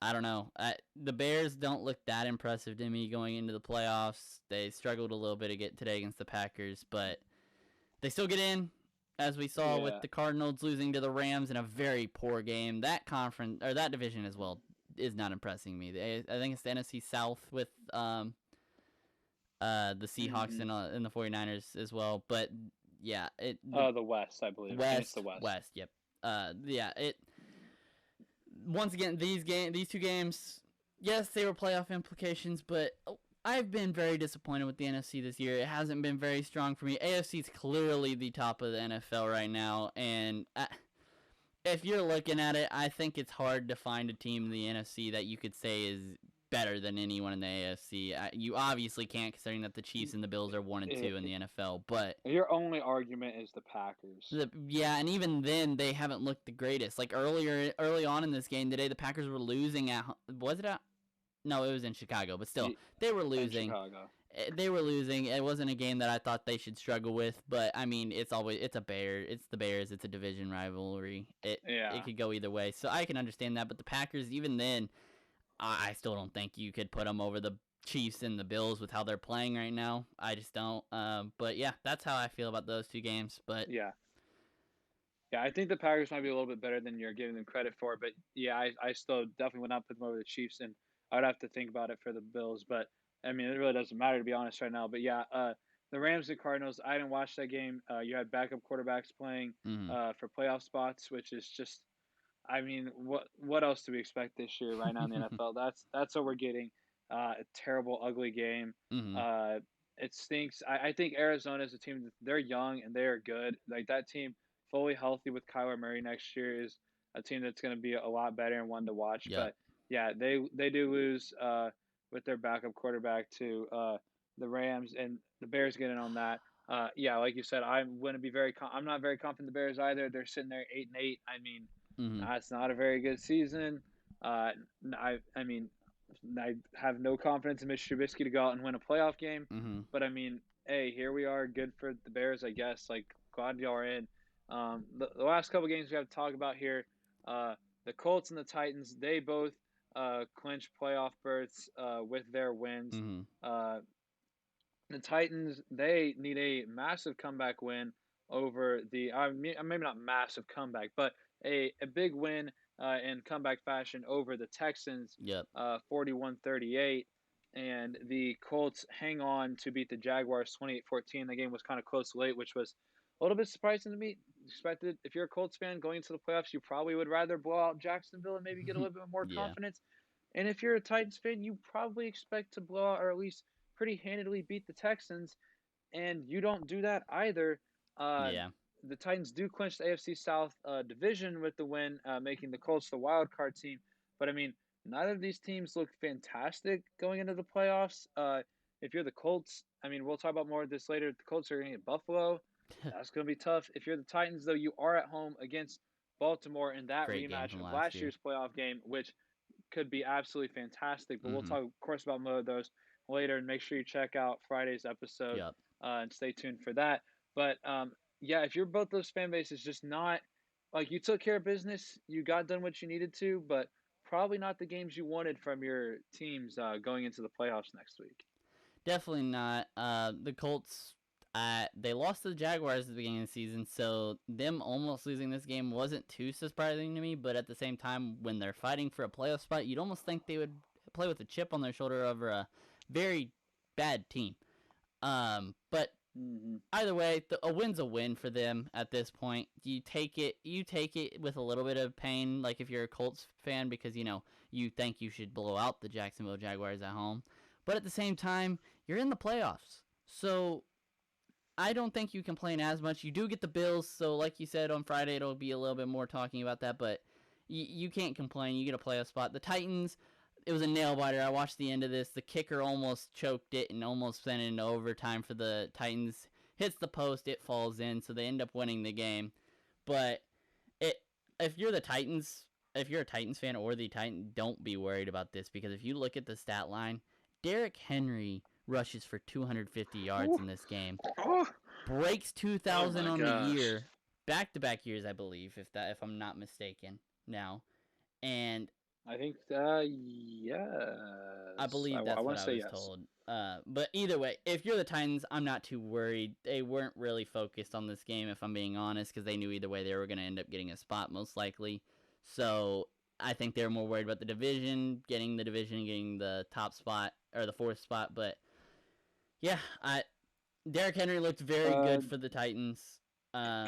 don't know. The Bears don't look that impressive to me going into the playoffs. They struggled a little bit to get today against the Packers, but they still get in, as we saw with the Cardinals losing to the Rams in a very poor game. That conference or that division as well is not impressing me. I think it's the NFC South with the Seahawks and the 49ers as well. But yeah, the West, I believe. West, the West. West, yep. Yeah, it. Once again, these two games, yes, they were playoff implications, but I've been very disappointed with the NFC this year. It hasn't been very strong for me. AFC is clearly the top of the NFL right now, and if you're looking at it, I think it's hard to find a team in the NFC that you could say is better than anyone in the AFC. You obviously can't, considering that the Chiefs and the Bills are 1 and 2 in the NFL. But your only argument is the Packers. Yeah, and even then they haven't looked the greatest. Like early on in this game today, the Packers were losing at. Was it at? No, it was in Chicago, but still, they were losing. Chicago. They were losing. It wasn't a game that I thought they should struggle with, but I mean, it's the Bears. It's a division rivalry. It could go either way, so I can understand that. But the Packers, even then, I still don't think you could put them over the Chiefs and the Bills with how they're playing right now. I just don't. But yeah, that's how I feel about those two games. But yeah, I think the Packers might be a little bit better than you're giving them credit for. But yeah, I still definitely would not put them over the Chiefs, and I'd have to think about it for the Bills. But I mean, it really doesn't matter to be honest right now. But yeah, the Rams and Cardinals. I didn't watch that game. You had backup quarterbacks playing for playoff spots, which is just. I mean, what else do we expect this year right now in the NFL? That's what we're getting. A terrible, ugly game. It stinks. I think Arizona is a team. They're young and they are good. Like that team, fully healthy with Kyler Murray next year, is a team that's going to be a lot better and one to watch. Yeah. But yeah, they do lose with their backup quarterback to the Rams, and the Bears get in on that. Yeah, like you said, I'm going to be I'm not very confident in the Bears either. They're sitting there 8-8. I mean. That's not a very good season. I mean, I have no confidence in Mitch Trubisky to go out and win a playoff game. But I mean, hey, here we are. Good for the Bears, I guess. Like, glad y'all are in. The last couple games we have to talk about here, the Colts and the Titans, they both clinched playoff berths with their wins. The Titans, they need a massive comeback win over maybe not massive comeback, but a big win in comeback fashion over the Texans, 41-38. And the Colts hang on to beat the Jaguars 28-14. The game was kind of close late, which was a little bit surprising to me. Expected if you're a Colts fan going into the playoffs, you probably would rather blow out Jacksonville and maybe get a little bit more confidence. And if you're a Titans fan, you probably expect to blow out or at least pretty handedly beat the Texans, and you don't do that either. the Titans do clinch the AFC South division with the win, making the Colts the wild card team. But I mean, neither of these teams look fantastic going into the playoffs. If you're the Colts, I mean, we'll talk about more of this later. The Colts are going to get Buffalo. That's going to be tough. If you're the Titans, though, you are at home against Baltimore in that Great game rematch from of last last year. year's playoff game, which could be absolutely fantastic. But we'll Mm-hmm. talk, of course, about more of those later. And make sure you check out Friday's episode Yep. and stay tuned for that. But yeah, if you're both those fan bases, just not like you took care of business, you got done what you needed to, but probably not the games you wanted from your teams going into the playoffs next week. Definitely not. The Colts, they lost to the Jaguars at the beginning of the season, so them almost losing this game wasn't too surprising to me. But at the same time, when they're fighting for a playoff spot, you'd almost think they would play with a chip on their shoulder over a very bad team. But Mm-hmm. either way, a win's a win for them at this point. You take it. You take it with a little bit of pain, like if you're a Colts fan, because you think you should blow out the Jacksonville Jaguars at home. But at the same time, you're in the playoffs, so I don't think you complain as much. You do get the Bills, so like you said on Friday, it'll be a little bit more talking about that. But you can't complain. You get a playoff spot. The Titans, it was a nail biter. I watched the end of this. The kicker almost choked it and almost sent it into overtime for the Titans. Hits the post, it falls in, so they end up winning the game. But it, if you're the Titans, if you're a Titans fan or the Titans, don't be worried about this, because if you look at the stat line, Derrick Henry rushes for 250 yards Ooh. in this game, Oh. breaks Oh 2,000 my on the gosh. year, back-to-back years, I believe, if I'm not mistaken. Now, and I think yes. I believe I that's want what to I say was yes. told. But either way, if you're the Titans, I'm not too worried. They weren't really focused on this game, if I'm being honest, because they knew either way they were going to end up getting a spot most likely. So I think they were more worried about the division, getting the top spot or the fourth spot. But yeah, Derrick Henry looked very Uh, good for the Titans.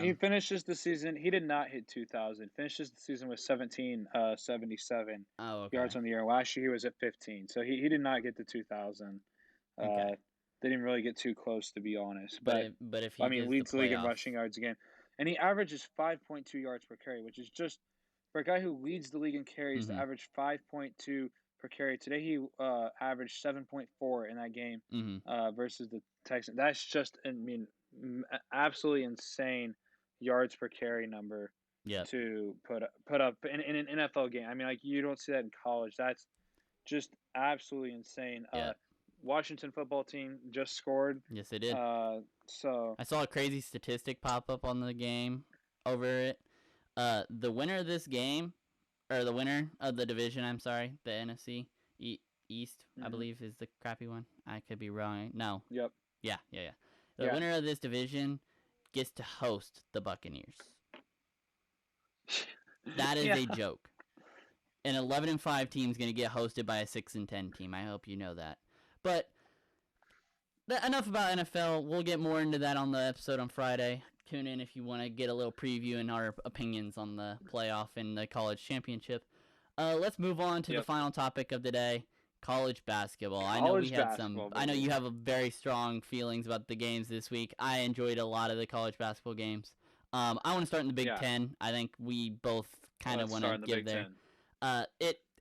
he finishes the season. He did not hit 2,000. Finishes the season with 1777 Oh, okay, yards on the year. Last year he was at 15, so he did not get to 2,000. okay. They didn't really get too close, to be honest. But But if I he mean, gets the leads the league in playoff, rushing yards again, and he averages 5.2 yards per carry, which is just for a guy who leads the league in carries to mm-hmm, average 5.2 per carry. Today he averaged 7.4 in that game mm-hmm, versus the Texans. That's just, I mean, absolutely insane yards per carry number yep, to put up in an NFL game. I mean, like you don't see that in college. That's just absolutely insane. yep. Washington football team just scored. Yes, they did. Uh, so I saw a crazy statistic pop up on the game over it. The winner of this game, or the winner of the division, I'm sorry, the NFC East, I mm-hmm. believe, is the crappy one. I could be wrong. No. Yep. Yeah, yeah, yeah. The Yeah. winner of this division gets to host the Buccaneers. That is Yeah. a joke. An 11-5 team is going to get hosted by a 6-10 team. I hope you know that. But enough about NFL. We'll get more into that on the episode on Friday. Tune in if you want to get a little preview and our opinions on the playoff and the college championship. Let's move on to the final topic of the day, college basketball. I know we had some. I know you have a very strong feelings about the games this week. I enjoyed a lot of the college basketball games. I want to start in the Big Ten. I think we both kind of want to give there.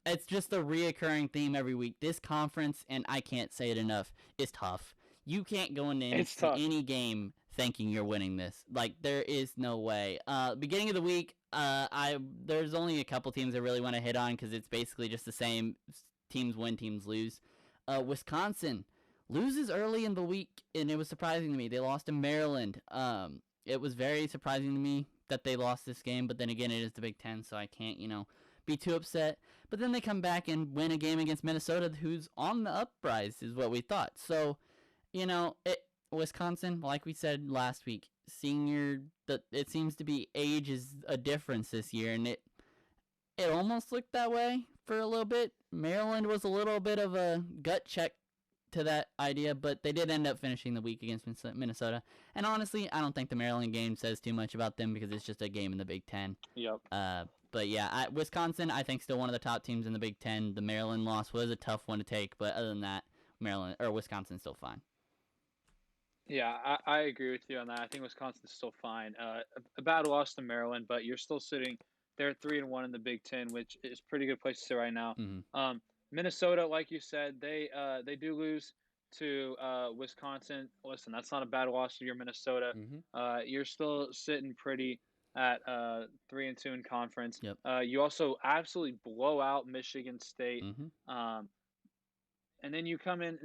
It's just a reoccurring theme every week. This conference, and I can't say it enough, is tough. You can't go into any game thinking you're winning this. Like, there is no way. Beginning of the week, there's only a couple teams I really want to hit on because it's basically just the same. Teams win, teams lose. Wisconsin loses early in the week, and it was surprising to me. They lost to Maryland. It was very surprising to me that they lost this game, but then again, it is the Big Ten, so I can't, be too upset. But then they come back and win a game against Minnesota, who's on the uprise, is what we thought. So, Wisconsin, like we said last week, it seems to be age is a difference this year, and it almost looked that way for a little bit. Maryland was a little bit of a gut check to that idea, but they did end up finishing the week against Minnesota. And honestly, I don't think the Maryland game says too much about them because it's just a game in the Big Ten. Yep. But yeah, Wisconsin, I think, still one of the top teams in the Big Ten. The Maryland loss was a tough one to take, but other than that, Wisconsin's still fine. Yeah, I agree with you on that. I think Wisconsin's still fine. A bad loss to Maryland, but you're still sitting they're 3-1 in the Big Ten, which is a pretty good place to sit right now. Hmm. Minnesota, like you said, they do lose to Wisconsin. Listen, that's not a bad loss to your Minnesota. Hmm. You're still sitting pretty at 3-2 in conference. Yep. You also absolutely blow out Michigan State. Hmm. Um, and then you come in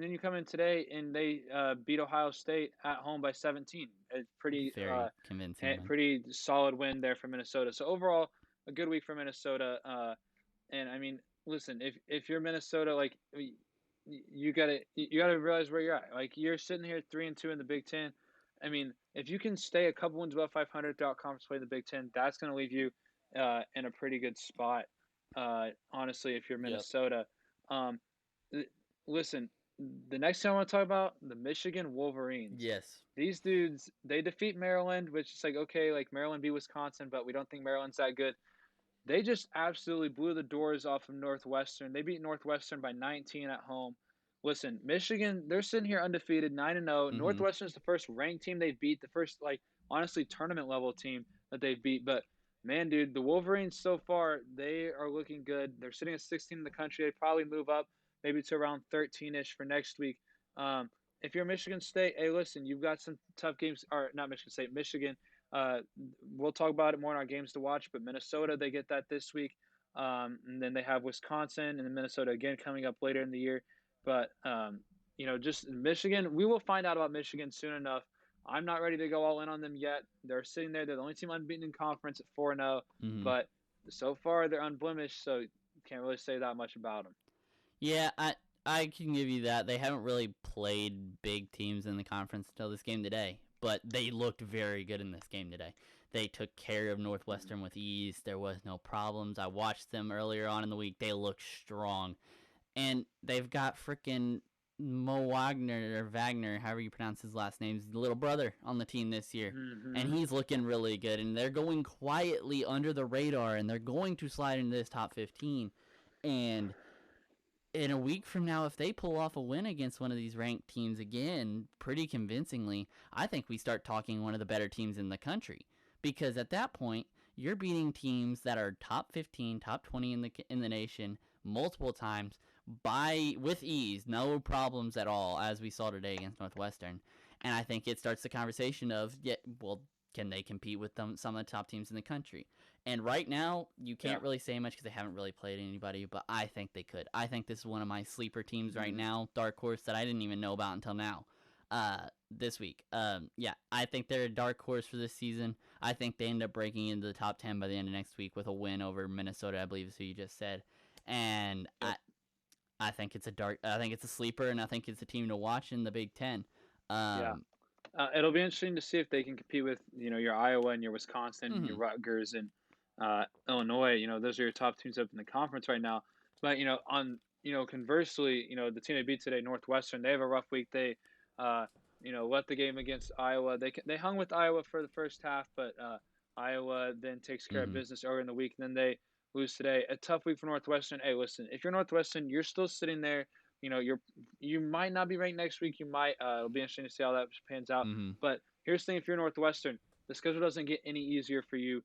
today and they beat Ohio State at home by 17. A Very convincing win. pretty solid win there for Minnesota. So overall, a good week for Minnesota. And I mean, listen, if you're Minnesota, like you gotta realize where you're at. Like you're sitting here 3-2 in the Big Ten. I mean, if you can stay a couple wins above 500 throughout conference play in the Big Ten, that's going to leave you in a pretty good spot. Honestly, if you're Yep. Minnesota, um, listen, the next thing I want to talk about the Michigan Wolverines. Yes. These dudes, they defeat Maryland, which is like okay, like Maryland beat Wisconsin, but we don't think Maryland's that good. They just absolutely blew the doors off of Northwestern. They beat Northwestern by 19 at home. Listen, Michigan, they're sitting here undefeated, 9-0. Hmm. Northwestern's the first ranked team they've beat, the first like honestly tournament level team that they've beat. But man, dude, the Wolverines so far they are looking good. They're sitting at 16 in the country. They probably move up maybe to around 13ish for next week. Um, if you're Michigan State, hey, listen, you've got some tough games. Or not Michigan State, Michigan. Uh, we'll talk about it more in our games to watch. But Minnesota, they get that this week, and then they have Wisconsin and then Minnesota again coming up later in the year. But just Michigan, we will find out about Michigan soon enough. I'm not ready to go all in on them yet. They're sitting there. They're the only team unbeaten in conference at 4-0, Hmm. but so far they're unblemished. So can't really say that much about them. Yeah, I can give you that. They haven't really played big teams in the conference until this game today, but they looked very good in this game today. They took care of Northwestern with ease. There was no problems. I watched them earlier on in the week. They looked strong, and they've got freaking Mo Wagner or Wagner, however you pronounce his last name, his little brother on the team this year, and Mm-hmm. he's looking really good. And they're going quietly under the radar, and they're going to slide into this top 15. And in a week from now, if they pull off a win against one of these ranked teams again, pretty convincingly, I think we start talking one of the better teams in the country. Because at that point, you're beating teams that are top 15, top 20 in the nation multiple times by with ease, no problems at all, as we saw today against Northwestern. And I think it starts the conversation of, yeah, well, can they compete with some of the top teams in the country? And right now, you Yeah. can't really say much because they haven't really played anybody, but I think they could. I think this is one of my sleeper teams right Mm-hmm. now, dark horse that I didn't even know about until now. This week. Yeah, I think they're a dark horse for this season. I think they end up breaking into the top 10 by the end of next week with a win over Minnesota, I believe is who you just said. And Yep. I think it's I think it's a sleeper, and I think it's a team to watch in the Big Ten. Yeah. Um, It'll be interesting to see if they can compete with your Iowa and your Wisconsin, and your mm-hmm, Rutgers and Illinois. Those are your top teams up in the conference right now. But conversely, the team they beat today, Northwestern, they have a rough week. They uh, let the game against Iowa. They hung with Iowa for the first half, but Iowa then takes care of mm-hmm, business early in the week, and then they lose today. A tough week for Northwestern. Hey, listen, if you're Northwestern, you're still sitting there. You might not be ranked next week. You might. It'll be interesting to see how that pans out. mm-hmm. But here's the thing: if you're Northwestern, the schedule doesn't get any easier for you.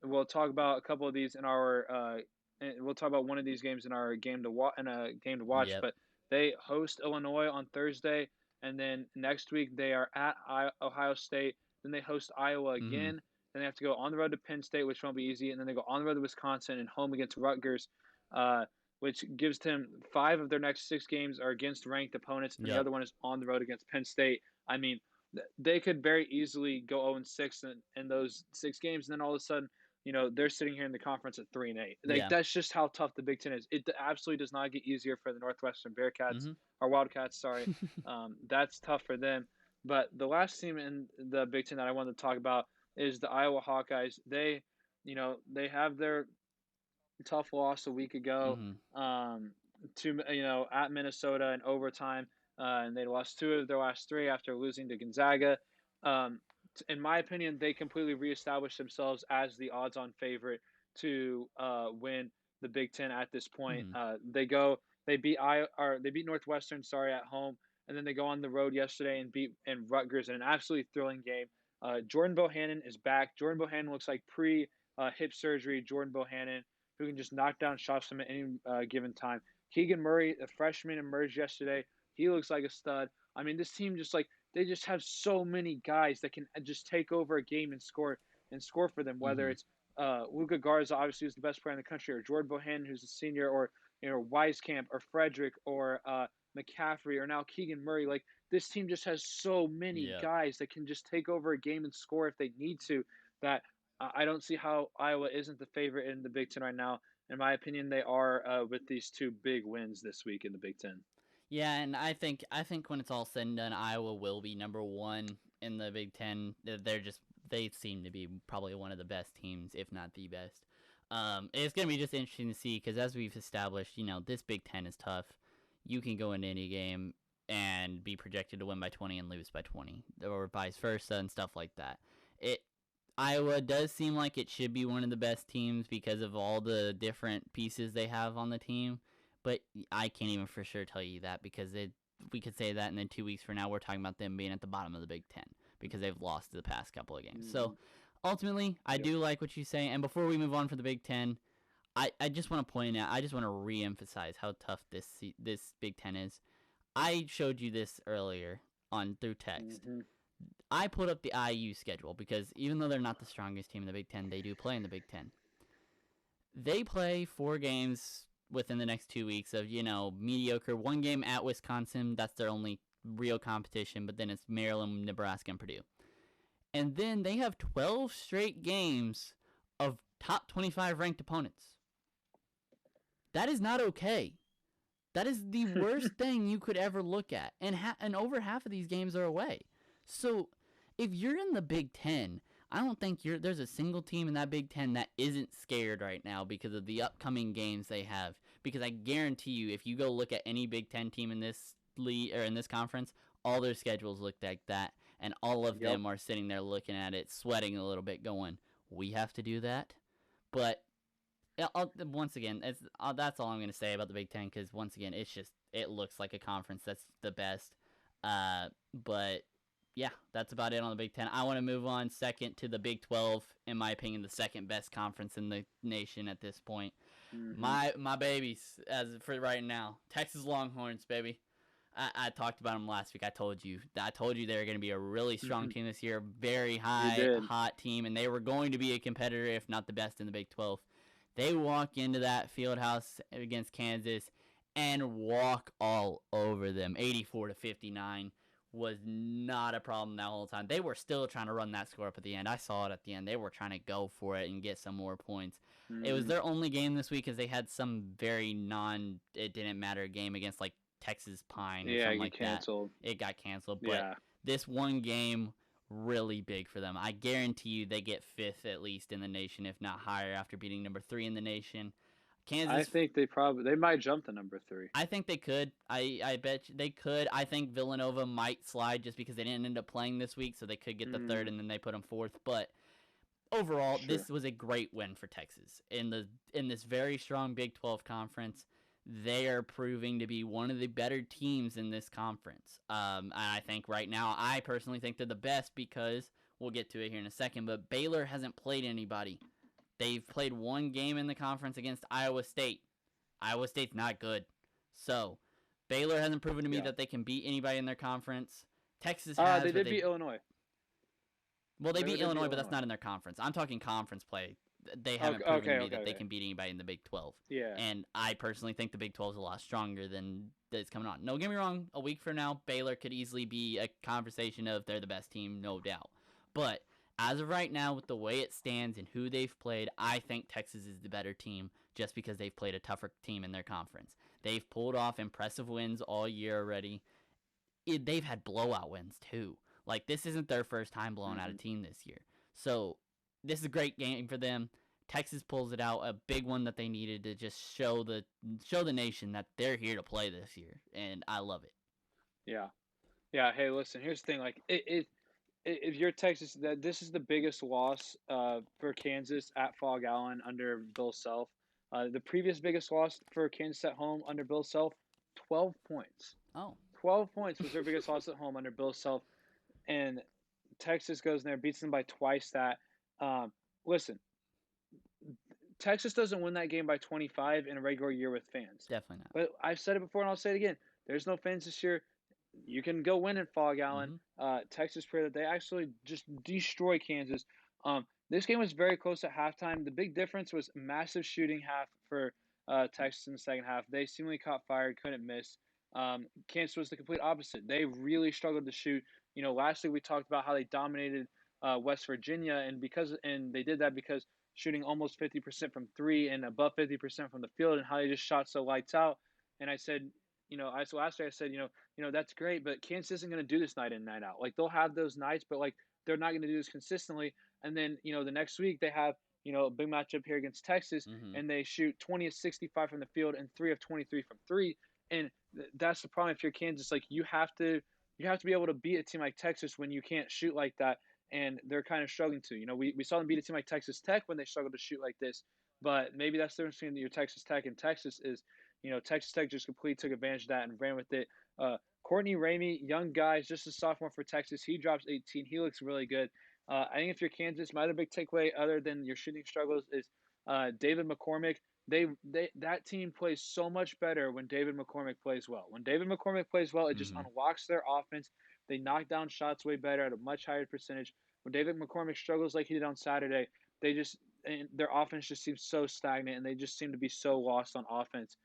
We'll talk about a couple of these in our. And we'll talk about one of these games in our game to watch. Yep. But they host Illinois on Thursday, and then next week they are at Ohio State. Then they host Iowa Mm-hmm. again. Then they have to go on the road to Penn State, which won't be easy, and then they go on the road to Wisconsin and home against Rutgers. Uh, which gives them 5 of their next 6 games are against ranked opponents, and the Yep. other one is on the road against Penn State. I mean, they could very easily go 0-6 in those 6 games, and then all of a sudden, they're sitting here in the conference at 3-8. Like Yeah. that's just how tough the Big Ten is. It absolutely does not get easier for the Northwestern Bearcats Mm-hmm. or Wildcats. Sorry, that's tough for them. But the last team in the Big Ten that I wanted to talk about is the Iowa Hawkeyes. They have their tough loss a week ago Mm-hmm. um, to at Minnesota in overtime, and they lost 2 of their last 3 after losing to Gonzaga. Um, in my opinion, they completely reestablished themselves as the odds-on favorite to win the Big Ten at this point. Mm-hmm. They beat Northwestern, sorry, at home. and then they go on the road yesterday and beat Rutgers in an absolutely thrilling game. Jordan Bohannon is back. Jordan Bohannon looks like pre hip surgery Jordan Bohannon, who can just knock down shots from at any given time. Keegan Murray, the freshman, emerged yesterday. He looks like a stud. I mean, this team just like they just have so many guys that can just take over a game and score for them. Whether Mm-hmm. it's Luka Garza, obviously, who's the best player in the country, or Jordan Bohannon, who's a senior, or Wisekamp, or Frederick, or McCaffrey, or now Keegan Murray. Like this team just has so many Yep. guys that can just take over a game and score if they need to. That I don't see how Iowa isn't the favorite in the Big Ten right now. In my opinion, they are with these two big wins this week in the Big Ten. Yeah, and I think when it's all said and done, Iowa will be number one in the Big Ten. They seem to be probably one of the best teams, if not the best. It's gonna be just interesting to see because as we've established, this Big Ten is tough. You can go into any game and be projected to win by 20 and lose by 20, or vice versa, and stuff like that. It Iowa does seem like it should be one of the best teams because of all the different pieces they have on the team. But I can't even for sure tell you that because we could say that, and then 2 weeks from now we're talking about them being at the bottom of the Big Ten because they've lost the past couple of games. Mm-hmm. So ultimately, I Yep. do like what you say. And before we move on for the Big Ten, I just want to point out, I just want to re-emphasize how tough this Big Ten is. I showed you this earlier on through text. Mm-hmm. I put up the IU schedule because even though they're not the strongest team in the Big Ten, they do play in the Big Ten. They play 4 games within the next 2 weeks of, mediocre. One game at Wisconsin, that's their only real competition, but then it's Maryland, Nebraska, and Purdue. And then they have 12 straight games of top 25 ranked opponents. That is not okay. That is the worst thing you could ever look at. And over half of these games are away. So if you're in the Big Ten, I don't think there's a single team in that Big Ten that isn't scared right now because of the upcoming games they have. Because I guarantee you, if you go look at any Big Ten team in this league or in this conference, all their schedules look like that, and all of Yep. them are sitting there looking at it, sweating a little bit, going, "We have to do that." But once again, that's all I'm going to say about the Big Ten because once again, it looks like a conference that's the best. But yeah, that's about it on the Big Ten. I want to move on second to the Big 12. In my opinion, the second best conference in the nation at this point. Mm-hmm. My babies, as for right now, Texas Longhorns, baby. I talked about them last week. I told you they were going to be a really strong Mm-hmm. team this year, very You high, did. hot team, and they were going to be a competitor, if not the best in the Big 12. They walk into that field house against Kansas and walk all over them. 84-59 was not a problem that whole time. They were still trying to run that score up at the end. I saw it at the end. They were trying to go for it and get some more points. It was Mm-hmm. their only game this week because they had some very it didn't matter game against like Texas Pine or Yeah, something you like that. canceled. It got canceled, but Yeah. this one game really big for them. I guarantee you they get fifth at least in the nation, if not higher, after beating number 3 in the nation. I Kansas, think they might jump to number 3. I think they could. I bet they could. I think Villanova might slide just because they didn't end up playing this week, so they could get the third, Mm, and then they put them fourth. But overall, sure. this was a great win for Texas in this very strong Big 12 conference. They are proving to be one of the better teams in this conference. And I think right now, I personally think they're the best because we'll get to it here in a second. But Baylor hasn't played anybody. They've played one game in the conference against Iowa State. Iowa State's not good. So Baylor hasn't proven to me Yeah. that they can beat anybody in their conference. Texas They has, but did beat Illinois. they Baylor beat did beat Illinois, but that's Illinois. not in their conference. I'm talking conference play. They Okay, haven't proven to okay, me okay, that they okay. can beat anybody in the Big 12. Yeah. And I personally think the Big 12 is a lot stronger than that's coming on. No, get me wrong. A week from now, Baylor could easily be a conversation of they're the best team, no doubt. But as of right now, with the way it stands and who they've played, I think Texas is the better team just because they've played a tougher team in their conference. They've pulled off impressive wins all year already. They've had blowout wins too. Like this isn't their first time blowing out a Mm-hmm. team this year. So this is a great game for them. Texas pulls it out, a big one that they needed to just show the nation that they're here to play this year, and I love it. Yeah. Yeah. Hey, listen. Here's the thing. Like, if you're Texas, that this is the biggest loss for Kansas at Fog Allen under Bill Self. The previous biggest loss for Kansas at home under Bill Self, 12 points. Oh, 12 points was their biggest loss at home under Bill Self, and Texas goes in there, beats them by twice that. Um, Listen, Texas doesn't win that game by 25 in a regular year with fans. Definitely not. But I've said it before and I'll say it again. There's no fans this year. You can go win in Fog Allen. Texas proved that they actually just destroy Kansas. This game was very close at halftime. The big difference was massive shooting half for Texas in the second half. They seemingly caught fire, couldn't miss. Kansas was the complete opposite. They really struggled to shoot. Last week we talked about how they dominated West Virginia, and they did that because shooting almost 50% from three and above 50% from the field, and how they just shot so lights out. And I said, last week I said, that's great, but Kansas isn't going to do this night in, night out. Like, they'll have those nights, but like they're not going to do this consistently. And then, the next week they have, a big matchup here against Texas, and they shoot 20 of 65 from the field and 3 of 23 from three. And that's the problem if you're Kansas. Like, you have to be able to beat a team like Texas when you can't shoot like that. And they're kind of struggling to. We saw them beat a team like Texas Tech when they struggled to shoot like this. But maybe that's the difference between your Texas Tech and Texas is, Texas Tech just completely took advantage of that and ran with it. Courtney Ramey, young guy, just a sophomore for Texas. He drops 18. He looks really good. I think if you're Kansas, my other big takeaway, other than your shooting struggles, is David McCormick. That team plays so much better when David McCormick plays well. When David McCormick plays well, it just unlocks their offense. They knock down shots way better at a much higher percentage. When David McCormick struggles like he did on Saturday, their offense just seems so stagnant, and they just seem to be so lost on offense,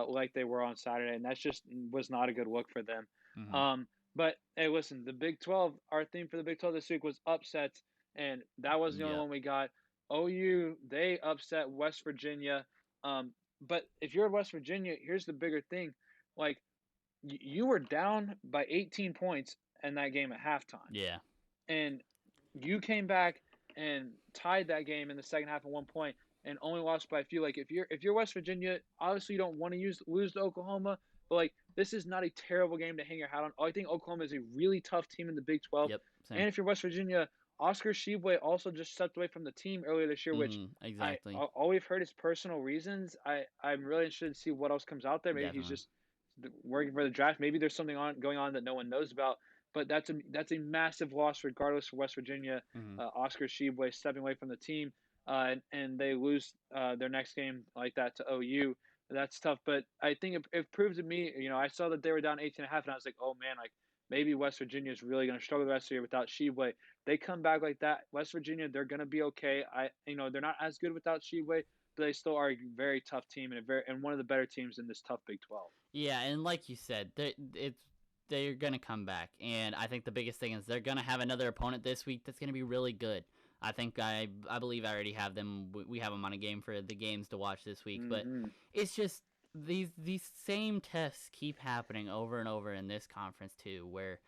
like they were on Saturday, and that just was not a good look for them. But hey, listen, the Big 12. Our theme for the Big 12 this week was upsets, and that wasn't the only one we got. OU, they upset West Virginia. But if you're West Virginia, here's the bigger thing: like, you were down by 18 points in that game at halftime. Yeah. And you came back and tied that game in the second half at 1 point and only lost by a few. Like, if you're West Virginia, obviously you don't want to lose to Oklahoma, but like, this is not a terrible game to hang your hat on. I think Oklahoma is a really tough team in the Big 12. Yep. Same. And if you're West Virginia, Oscar Tshiebwe also just stepped away from the team earlier this year, which exactly. all we've heard is personal reasons. I'm really interested to see what else comes out there. Maybe he's just working for the draft. Maybe there's something going on that no one knows about. But that's a massive loss regardless for West Virginia. Oscar Tshiebwe stepping away from the team, and they lose their next game like that to OU. That's tough. But I think it proved to me, I saw that they were down 18.5, and I was like, oh man, like, maybe West Virginia is really going to struggle the rest of the year without Tshiebwe. They come back like that. West Virginia, they're going to be okay. They're not as good without Tshiebwe, but they still are a very tough team and one of the better teams in this tough Big 12. Yeah, and like you said, they're going to come back. And I think the biggest thing is they're going to have another opponent this week that's going to be really good. I think I believe I already have them. We have them on a game for the games to watch this week. But it's just these same tests keep happening over and over in this conference too, where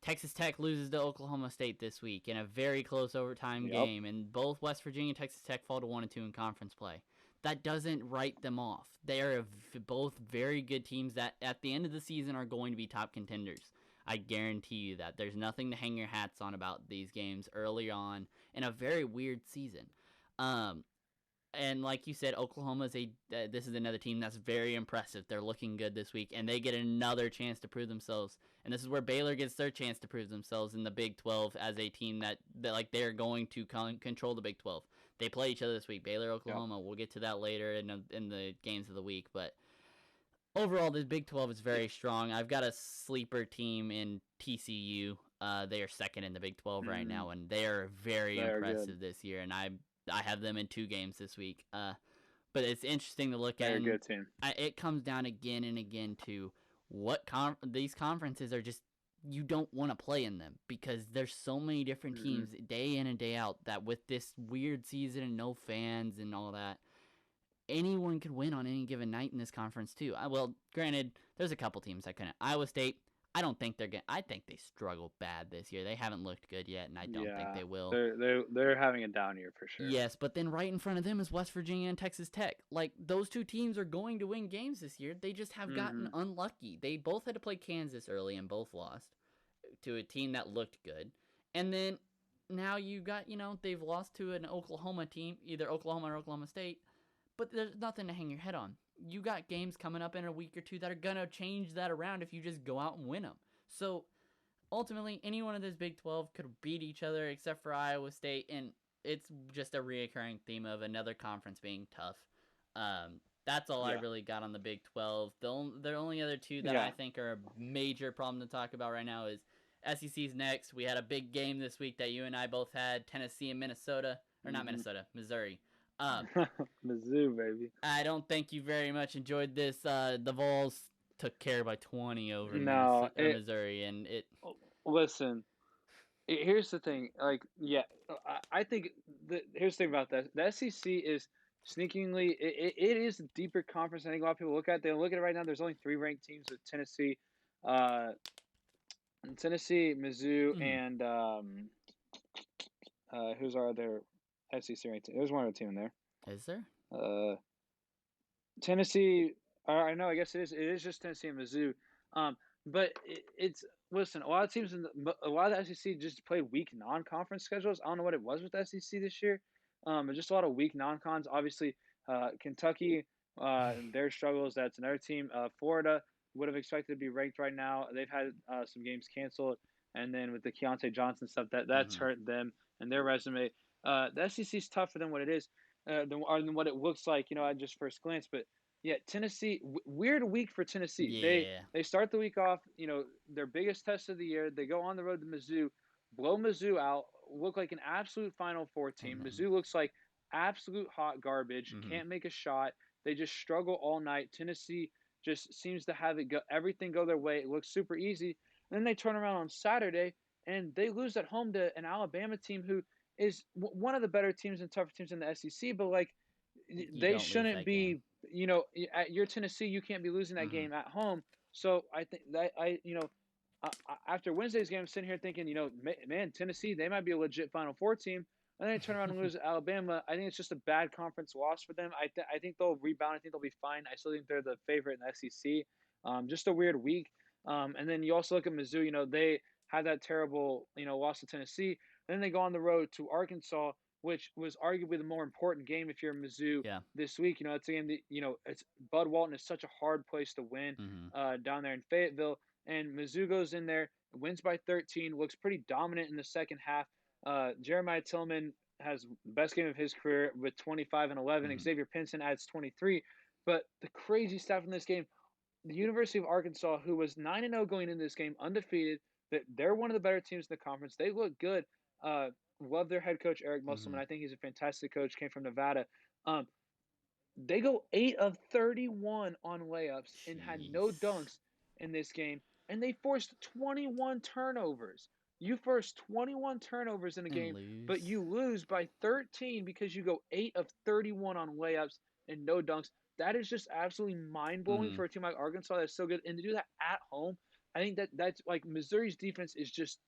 Texas Tech loses to Oklahoma State this week in a very close overtime game, and both West Virginia and Texas Tech fall to 1-2 in conference play. That doesn't write them off. They are both very good teams that at the end of the season are going to be top contenders. I guarantee you that. There's nothing to hang your hats on about these games early on in a very weird season. And like you said, Oklahoma this is another team that's very impressive. They're looking good this week, and they get another chance to prove themselves. And this is where Baylor gets their chance to prove themselves in the Big 12 as a team that like they're going to control the Big 12. They play each other this week, Baylor, Oklahoma. Yep. We'll get to that later in the games of the week. But overall, the Big 12 is very strong. I've got a sleeper team in TCU. They are second in the Big 12 right now, and they are very impressive this year. And I have them in 2 games this week. But it's interesting to look at. They're a good team. It comes down again and again to what these conferences are just. You don't want to play in them because there's so many different teams day in and day out that with this weird season and no fans and all that, anyone could win on any given night in this conference too. Well, granted, there's a couple teams that couldn't. Iowa State, I don't think they're I think they struggle bad this year. They haven't looked good yet, and I don't think they will. They're having a down year for sure. Yes, but then right in front of them is West Virginia and Texas Tech. Like, those two teams are going to win games this year. They just have gotten unlucky. They both had to play Kansas early and both lost to a team that looked good. And then now you got, they've lost to an Oklahoma team, either Oklahoma or Oklahoma State, but there's nothing to hang your head on. you got games coming up in a week or two that are gonna change that around if you just go out and win them. So ultimately, any one of those Big 12 could beat each other except for Iowa State, and it's just a reoccurring theme of another conference being tough. That's all I Yeah. really got on the Big 12. The only other two that I Yeah. think are a major problem to talk about right now is SEC's next. We had a big game this week that you and I both had, Tennessee and Minnesota, or not Hmm. Minnesota, Missouri. Um, Mizzou, baby. I don't think you very much enjoyed this. The Vols took care by 20 over No, Minnesota or Missouri, and it. listen. Here's the thing. Like, yeah, I think here's the thing about that. The SEC is sneakingly. It is a deeper conference. I think a lot of people look at. They look at it right now. There's only three ranked teams with Tennessee, uh, Mizzou, Mm, and who's our other SEC ranked team? There's one other team in there. is there? Uh, Tennessee. I know. I guess it is. It is just Tennessee and Mizzou. Um, but it's listen. A lot of teams a lot of the SEC just played weak non-conference schedules. I don't know what it was with the SEC this year. Just a lot of weak non-cons. Obviously, Kentucky, their struggles. That's another team. Florida would have expected to be ranked right now. They've had some games canceled, and then with the Keontae Johnson stuff, that's Mm-hmm. hurt them and their resume. The SEC is tougher than what it is, than what it looks like. At just first glance, but yeah, Tennessee. Weird week for Tennessee. Yeah. They start the week off. Their biggest test of the year. They go on the road to Mizzou, blow Mizzou out. Look like an absolute Final Four And team. then. Mizzou looks like absolute hot garbage. Mm-hmm. Can't make a shot. They just struggle all night. Tennessee just seems to have everything go their way. It looks super easy. And then they turn around on Saturday and they lose at home to an Alabama team who is one of the better teams and tougher teams in the SEC. But like You they don't lose shouldn't that game. be. At your Tennessee, you can't be losing that Mm-hmm. game at home. So I think that after Wednesday's game, I'm sitting here thinking, man, Tennessee, they might be a legit Final Four team. And then they turn around and lose to Alabama. I think it's just a bad conference loss for them. I think they'll rebound. I think they'll be fine. I still think they're the favorite in the SEC. Just a weird week. And then you also look at Mizzou. They had that terrible, loss to Tennessee. Then they go on the road to Arkansas, which was arguably the more important game if you're Mizzou Yeah. this week. It's a game that, it's Bud Walton is such a hard place to win Mm-hmm. down there in Fayetteville. And Mizzou goes in there, wins by 13, looks pretty dominant in the second half. Jeremiah Tillman has the best game of his career with 25 and 11. Mm-hmm. Xavier Pinson adds 23. But the crazy stuff in this game, the University of Arkansas, who was 9-0 going into this game, undefeated, that they're one of the better teams in the conference. They look good. Uh, Love their head coach Eric Mm-hmm. Musselman. I think he's a fantastic coach. Came from Nevada. Um, they go 8 of 31 on layups and had no Jeez. dunks in this game, and they forced 21 turnovers. You forced 21 turnovers in a And game, but lose. you lose by 13 because you go 8 of 31 on layups and no dunks. That is just absolutely mind blowing Mm-hmm. for a team like Arkansas that's so good, and to do that at home, I think that's like Missouri's defense is just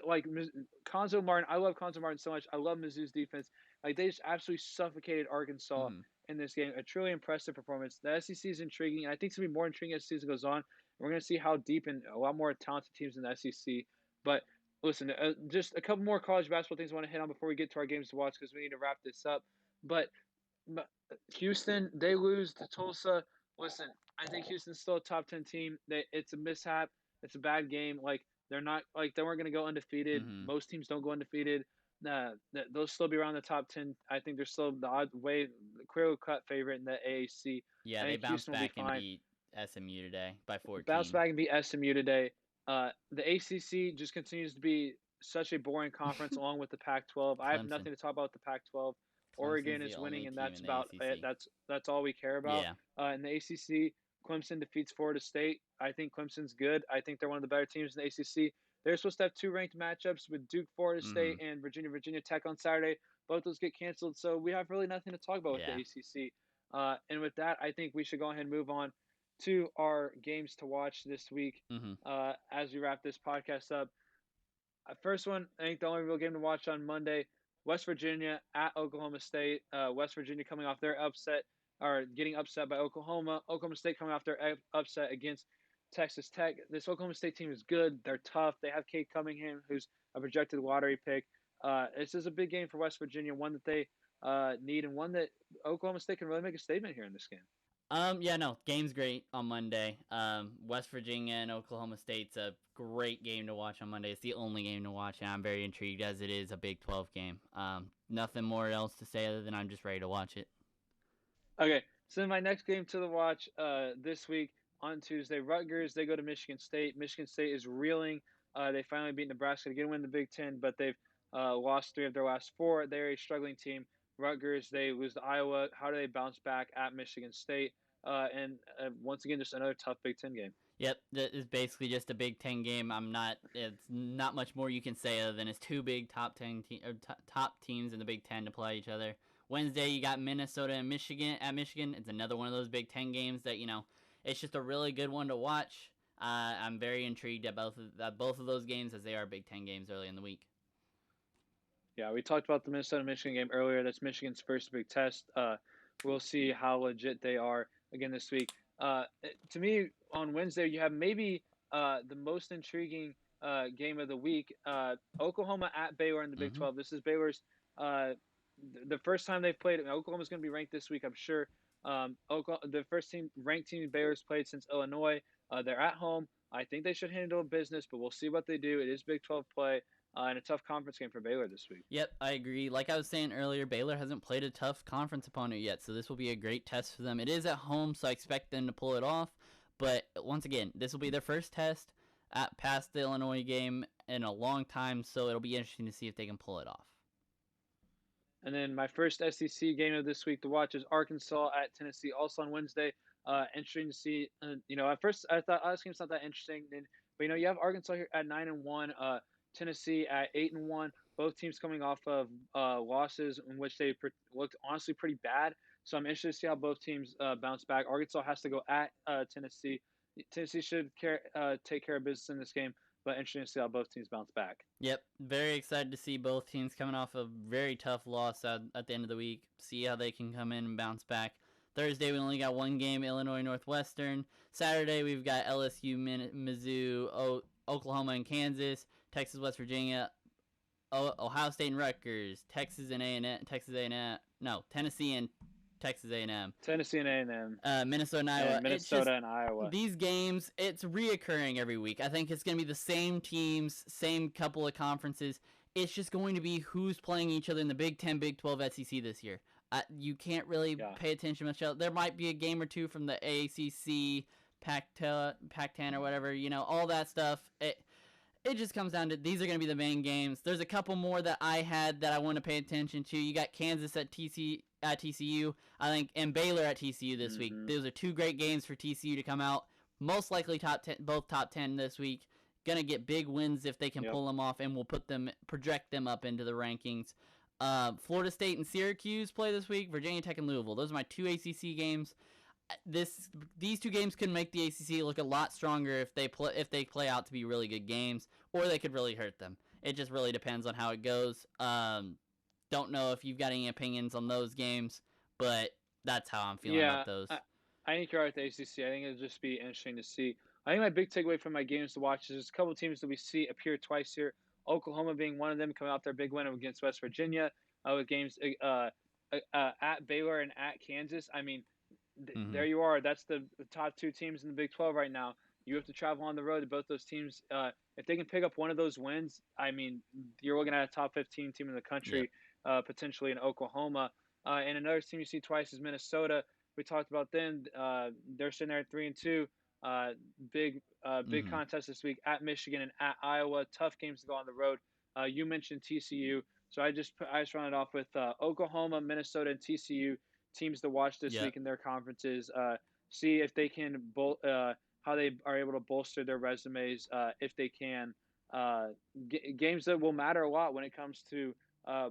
like Conzo Martin. I love Conzo Martin so much. I love Mizzou's defense. Like they just absolutely suffocated Arkansas Mm-hmm. in this game. A truly impressive performance. The SEC is intriguing. I think it's going to be more intriguing as the season goes on. We're going to see how deep and a lot more talented teams in the SEC. But listen, just a couple more college basketball things I want to hit on before we get to our games to watch because we need to wrap this up. But Houston, they lose to Tulsa. Listen, I think Houston's still a top 10 team. It's a mishap. It's a bad game. Like they're not like they weren't going to go undefeated. Mm-hmm. Most teams don't go undefeated. They'll still be around the top 10. I think they're still the odd way clear cut favorite in the AAC. Yeah, I they think bounced Houston will be back and fine. beat SMU today by Bounce 14. back and beat SMU today. The ACC just continues to be such a boring conference, along with the Pac-12. I have Clemson. nothing to talk about the Pac-12. Oregon Clemson's the is only winning, and team that's in the about it. ACC. That's all we care about. Yeah. In the ACC, Clemson defeats Florida State. I think Clemson's good. I think they're one of the better teams in the ACC. They're supposed to have two ranked matchups with Duke, Florida Mm-hmm. State, and Virginia Tech on Saturday. Both those get canceled, so we have really nothing to talk about with the Yeah. ACC. And with that, I think we should go ahead and move on to our games to watch this week Mm-hmm. as we wrap this podcast up. First one, I think the only real game to watch on Monday, West Virginia at Oklahoma State. West Virginia coming off their upset, or getting upset by Oklahoma. Oklahoma State coming off their upset against Texas Tech. This Oklahoma State team is good. They're tough. They have Cade Cunningham, who's a projected lottery pick. This is a big game for West Virginia, one that they need, and one that Oklahoma State can really make a statement here in this game. Yeah, no, game's great on Monday. West Virginia and Oklahoma State's a great game to watch on Monday. It's the only game to watch, and I'm very intrigued as it is a Big 12 game. Nothing more else to say other than I'm just ready to watch it. Okay, so my next game to the watch this week on Tuesday, Rutgers, they go to Michigan State. Michigan State is reeling. They finally beat Nebraska to get a win in the Big Ten, but they've lost 3 of their last 4. They're a struggling team. Rutgers, they lose to Iowa. How do they bounce back at Michigan State? And once again, just another tough Big Ten game. Yep, that is basically just a Big Ten game. It's not much more you can say other than it's two big top teams in the Big Ten to play each other. Wednesday, you got Minnesota and Michigan at Michigan. It's another one of those Big Ten games that it's just a really good one to watch. I'm very intrigued at both of those games as they are Big Ten games early in the week. Yeah, we talked about the Minnesota-Michigan game earlier. That's Michigan's first big test. We'll see how legit they are again this week. To me, on Wednesday, you have maybe the most intriguing game of the week. Oklahoma at Baylor in the Big 12. This is Baylor's the first time they've played. Oklahoma's going to be ranked this week, I'm sure. The first ranked team Baylor's played since Illinois. They're at home. I think they should handle business, but we'll see what they do. It is Big 12 play. And a tough conference game for Baylor this week. Yep, I agree. Like I was saying earlier, Baylor hasn't played a tough conference opponent yet, so this will be a great test for them. It is at home, so I expect them to pull it off. But once again, this will be their first test past the Illinois game in a long time, so it'll be interesting to see if they can pull it off. And then my first SEC game of this week to watch is Arkansas at Tennessee, also on Wednesday. Interesting to see. At first I thought this game's not that interesting, but you have Arkansas here at 9-1. Tennessee at 8-1. Both teams coming off of losses in which they looked honestly pretty bad. So I'm interested to see how both teams bounce back. Arkansas has to go at Tennessee. Tennessee should take care of business in this game, but interesting to see how both teams bounce back. Yep, very excited to see both teams coming off a very tough loss at the end of the week. See how they can come in and bounce back. Thursday, we only got one game, Illinois Northwestern. Saturday, we've got LSU, Mizzou, Oklahoma, and Kansas. Texas, West Virginia, Ohio State and Rutgers, Tennessee and Texas A&M. Tennessee and A&M. Minnesota and Iowa. And Minnesota and Iowa. These games, it's reoccurring every week. I think it's going to be the same teams, same couple of conferences. It's just going to be who's playing each other in the Big 10, Big 12, SEC this year. You can't really pay attention much else. There might be a game or two from the ACC, Pac-10 or whatever, all that stuff. It just comes down to these are going to be the main games. There's a couple more that I had that I want to pay attention to. You got Kansas at TCU, I think, and Baylor at TCU this week. Those are two great games for TCU to come out. Most likely both top 10 this week. Gonna get big wins if they can pull them off, and we'll project them up into the rankings. Florida State and Syracuse play this week. Virginia Tech and Louisville. Those are my two ACC games. These two games could make the ACC look a lot stronger if they play out to be really good games, or they could really hurt them. It just really depends on how it goes. Don't know if you've got any opinions on those games, but that's how I'm feeling about those. I think you're right with the ACC. I think it'll just be interesting to see. I think my big takeaway from my games to watch is there's a couple teams that we see appear twice here. Oklahoma being one of them, coming out their big win against West Virginia, with games at Baylor and at Kansas. I mean, there you are. That's the top two teams in the Big 12 right now. You have to travel on the road to both those teams. If they can pick up one of those wins, I mean, you're looking at a top 15 team in the country, potentially in Oklahoma. And another team you see twice is Minnesota. We talked about them. They're sitting there at 3-2. Big contest this week at Michigan and at Iowa. Tough games to go on the road. You mentioned TCU, so I just rounded off with Oklahoma, Minnesota, and TCU teams to watch this week in their conferences. See if they can how they are able to bolster their resumes. If they can, games that will matter a lot when it comes to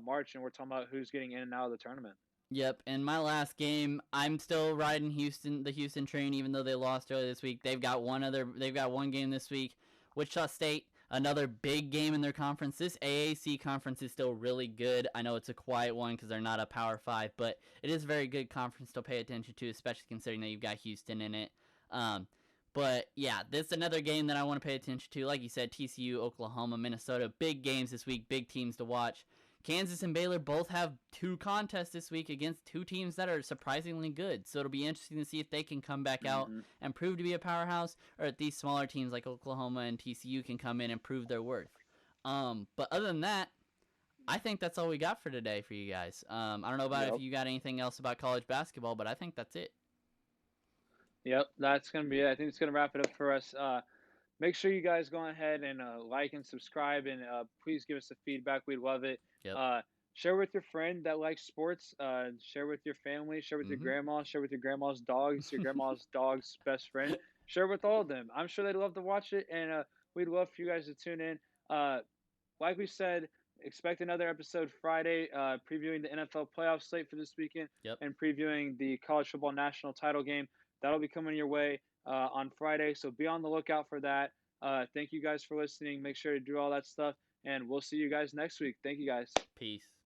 March, and we're talking about who's getting in and out of the tournament. Yep, and my last game, I'm still riding the Houston train, even though they lost earlier this week. They've got one game this week. Wichita State, another big game in their conference. This AAC conference is still really good. I know it's a quiet one because they're not a Power 5, but it is a very good conference to pay attention to, especially considering that you've got Houston in it. But yeah, this is another game that I want to pay attention to. Like you said, TCU, Oklahoma, Minnesota, big games this week, big teams to watch. Kansas and Baylor both have 2 contests this week against 2 teams that are surprisingly good. So it'll be interesting to see if they can come back out Mm-hmm. and prove to be a powerhouse, or if these smaller teams like Oklahoma and TCU can come in and prove their worth. But other than that, I think that's all we got for today for you guys. I don't know about if Yep. you got anything else about college basketball, but I think that's it. Yep. That's gonna be it. I think it's gonna wrap it up for us. Make sure you guys go ahead and like and subscribe, and please give us the feedback. We'd love it. Yep. Uh, share with your friend that likes sports. Share with your family. Share with your Mm-hmm. grandma. Share with your grandma's dogs. Your grandma's dog's best friend. Share with all of them. I'm sure they'd love to watch it, and we'd love for you guys to tune in. Like we said, expect another episode Friday, previewing the NFL playoff slate for this weekend Yep. and previewing the college football national title game. That'll be coming your way on Friday, so be on the lookout for that. Thank you guys for listening. Make sure to do all that stuff, and we'll see you guys next week. Thank you guys. Peace.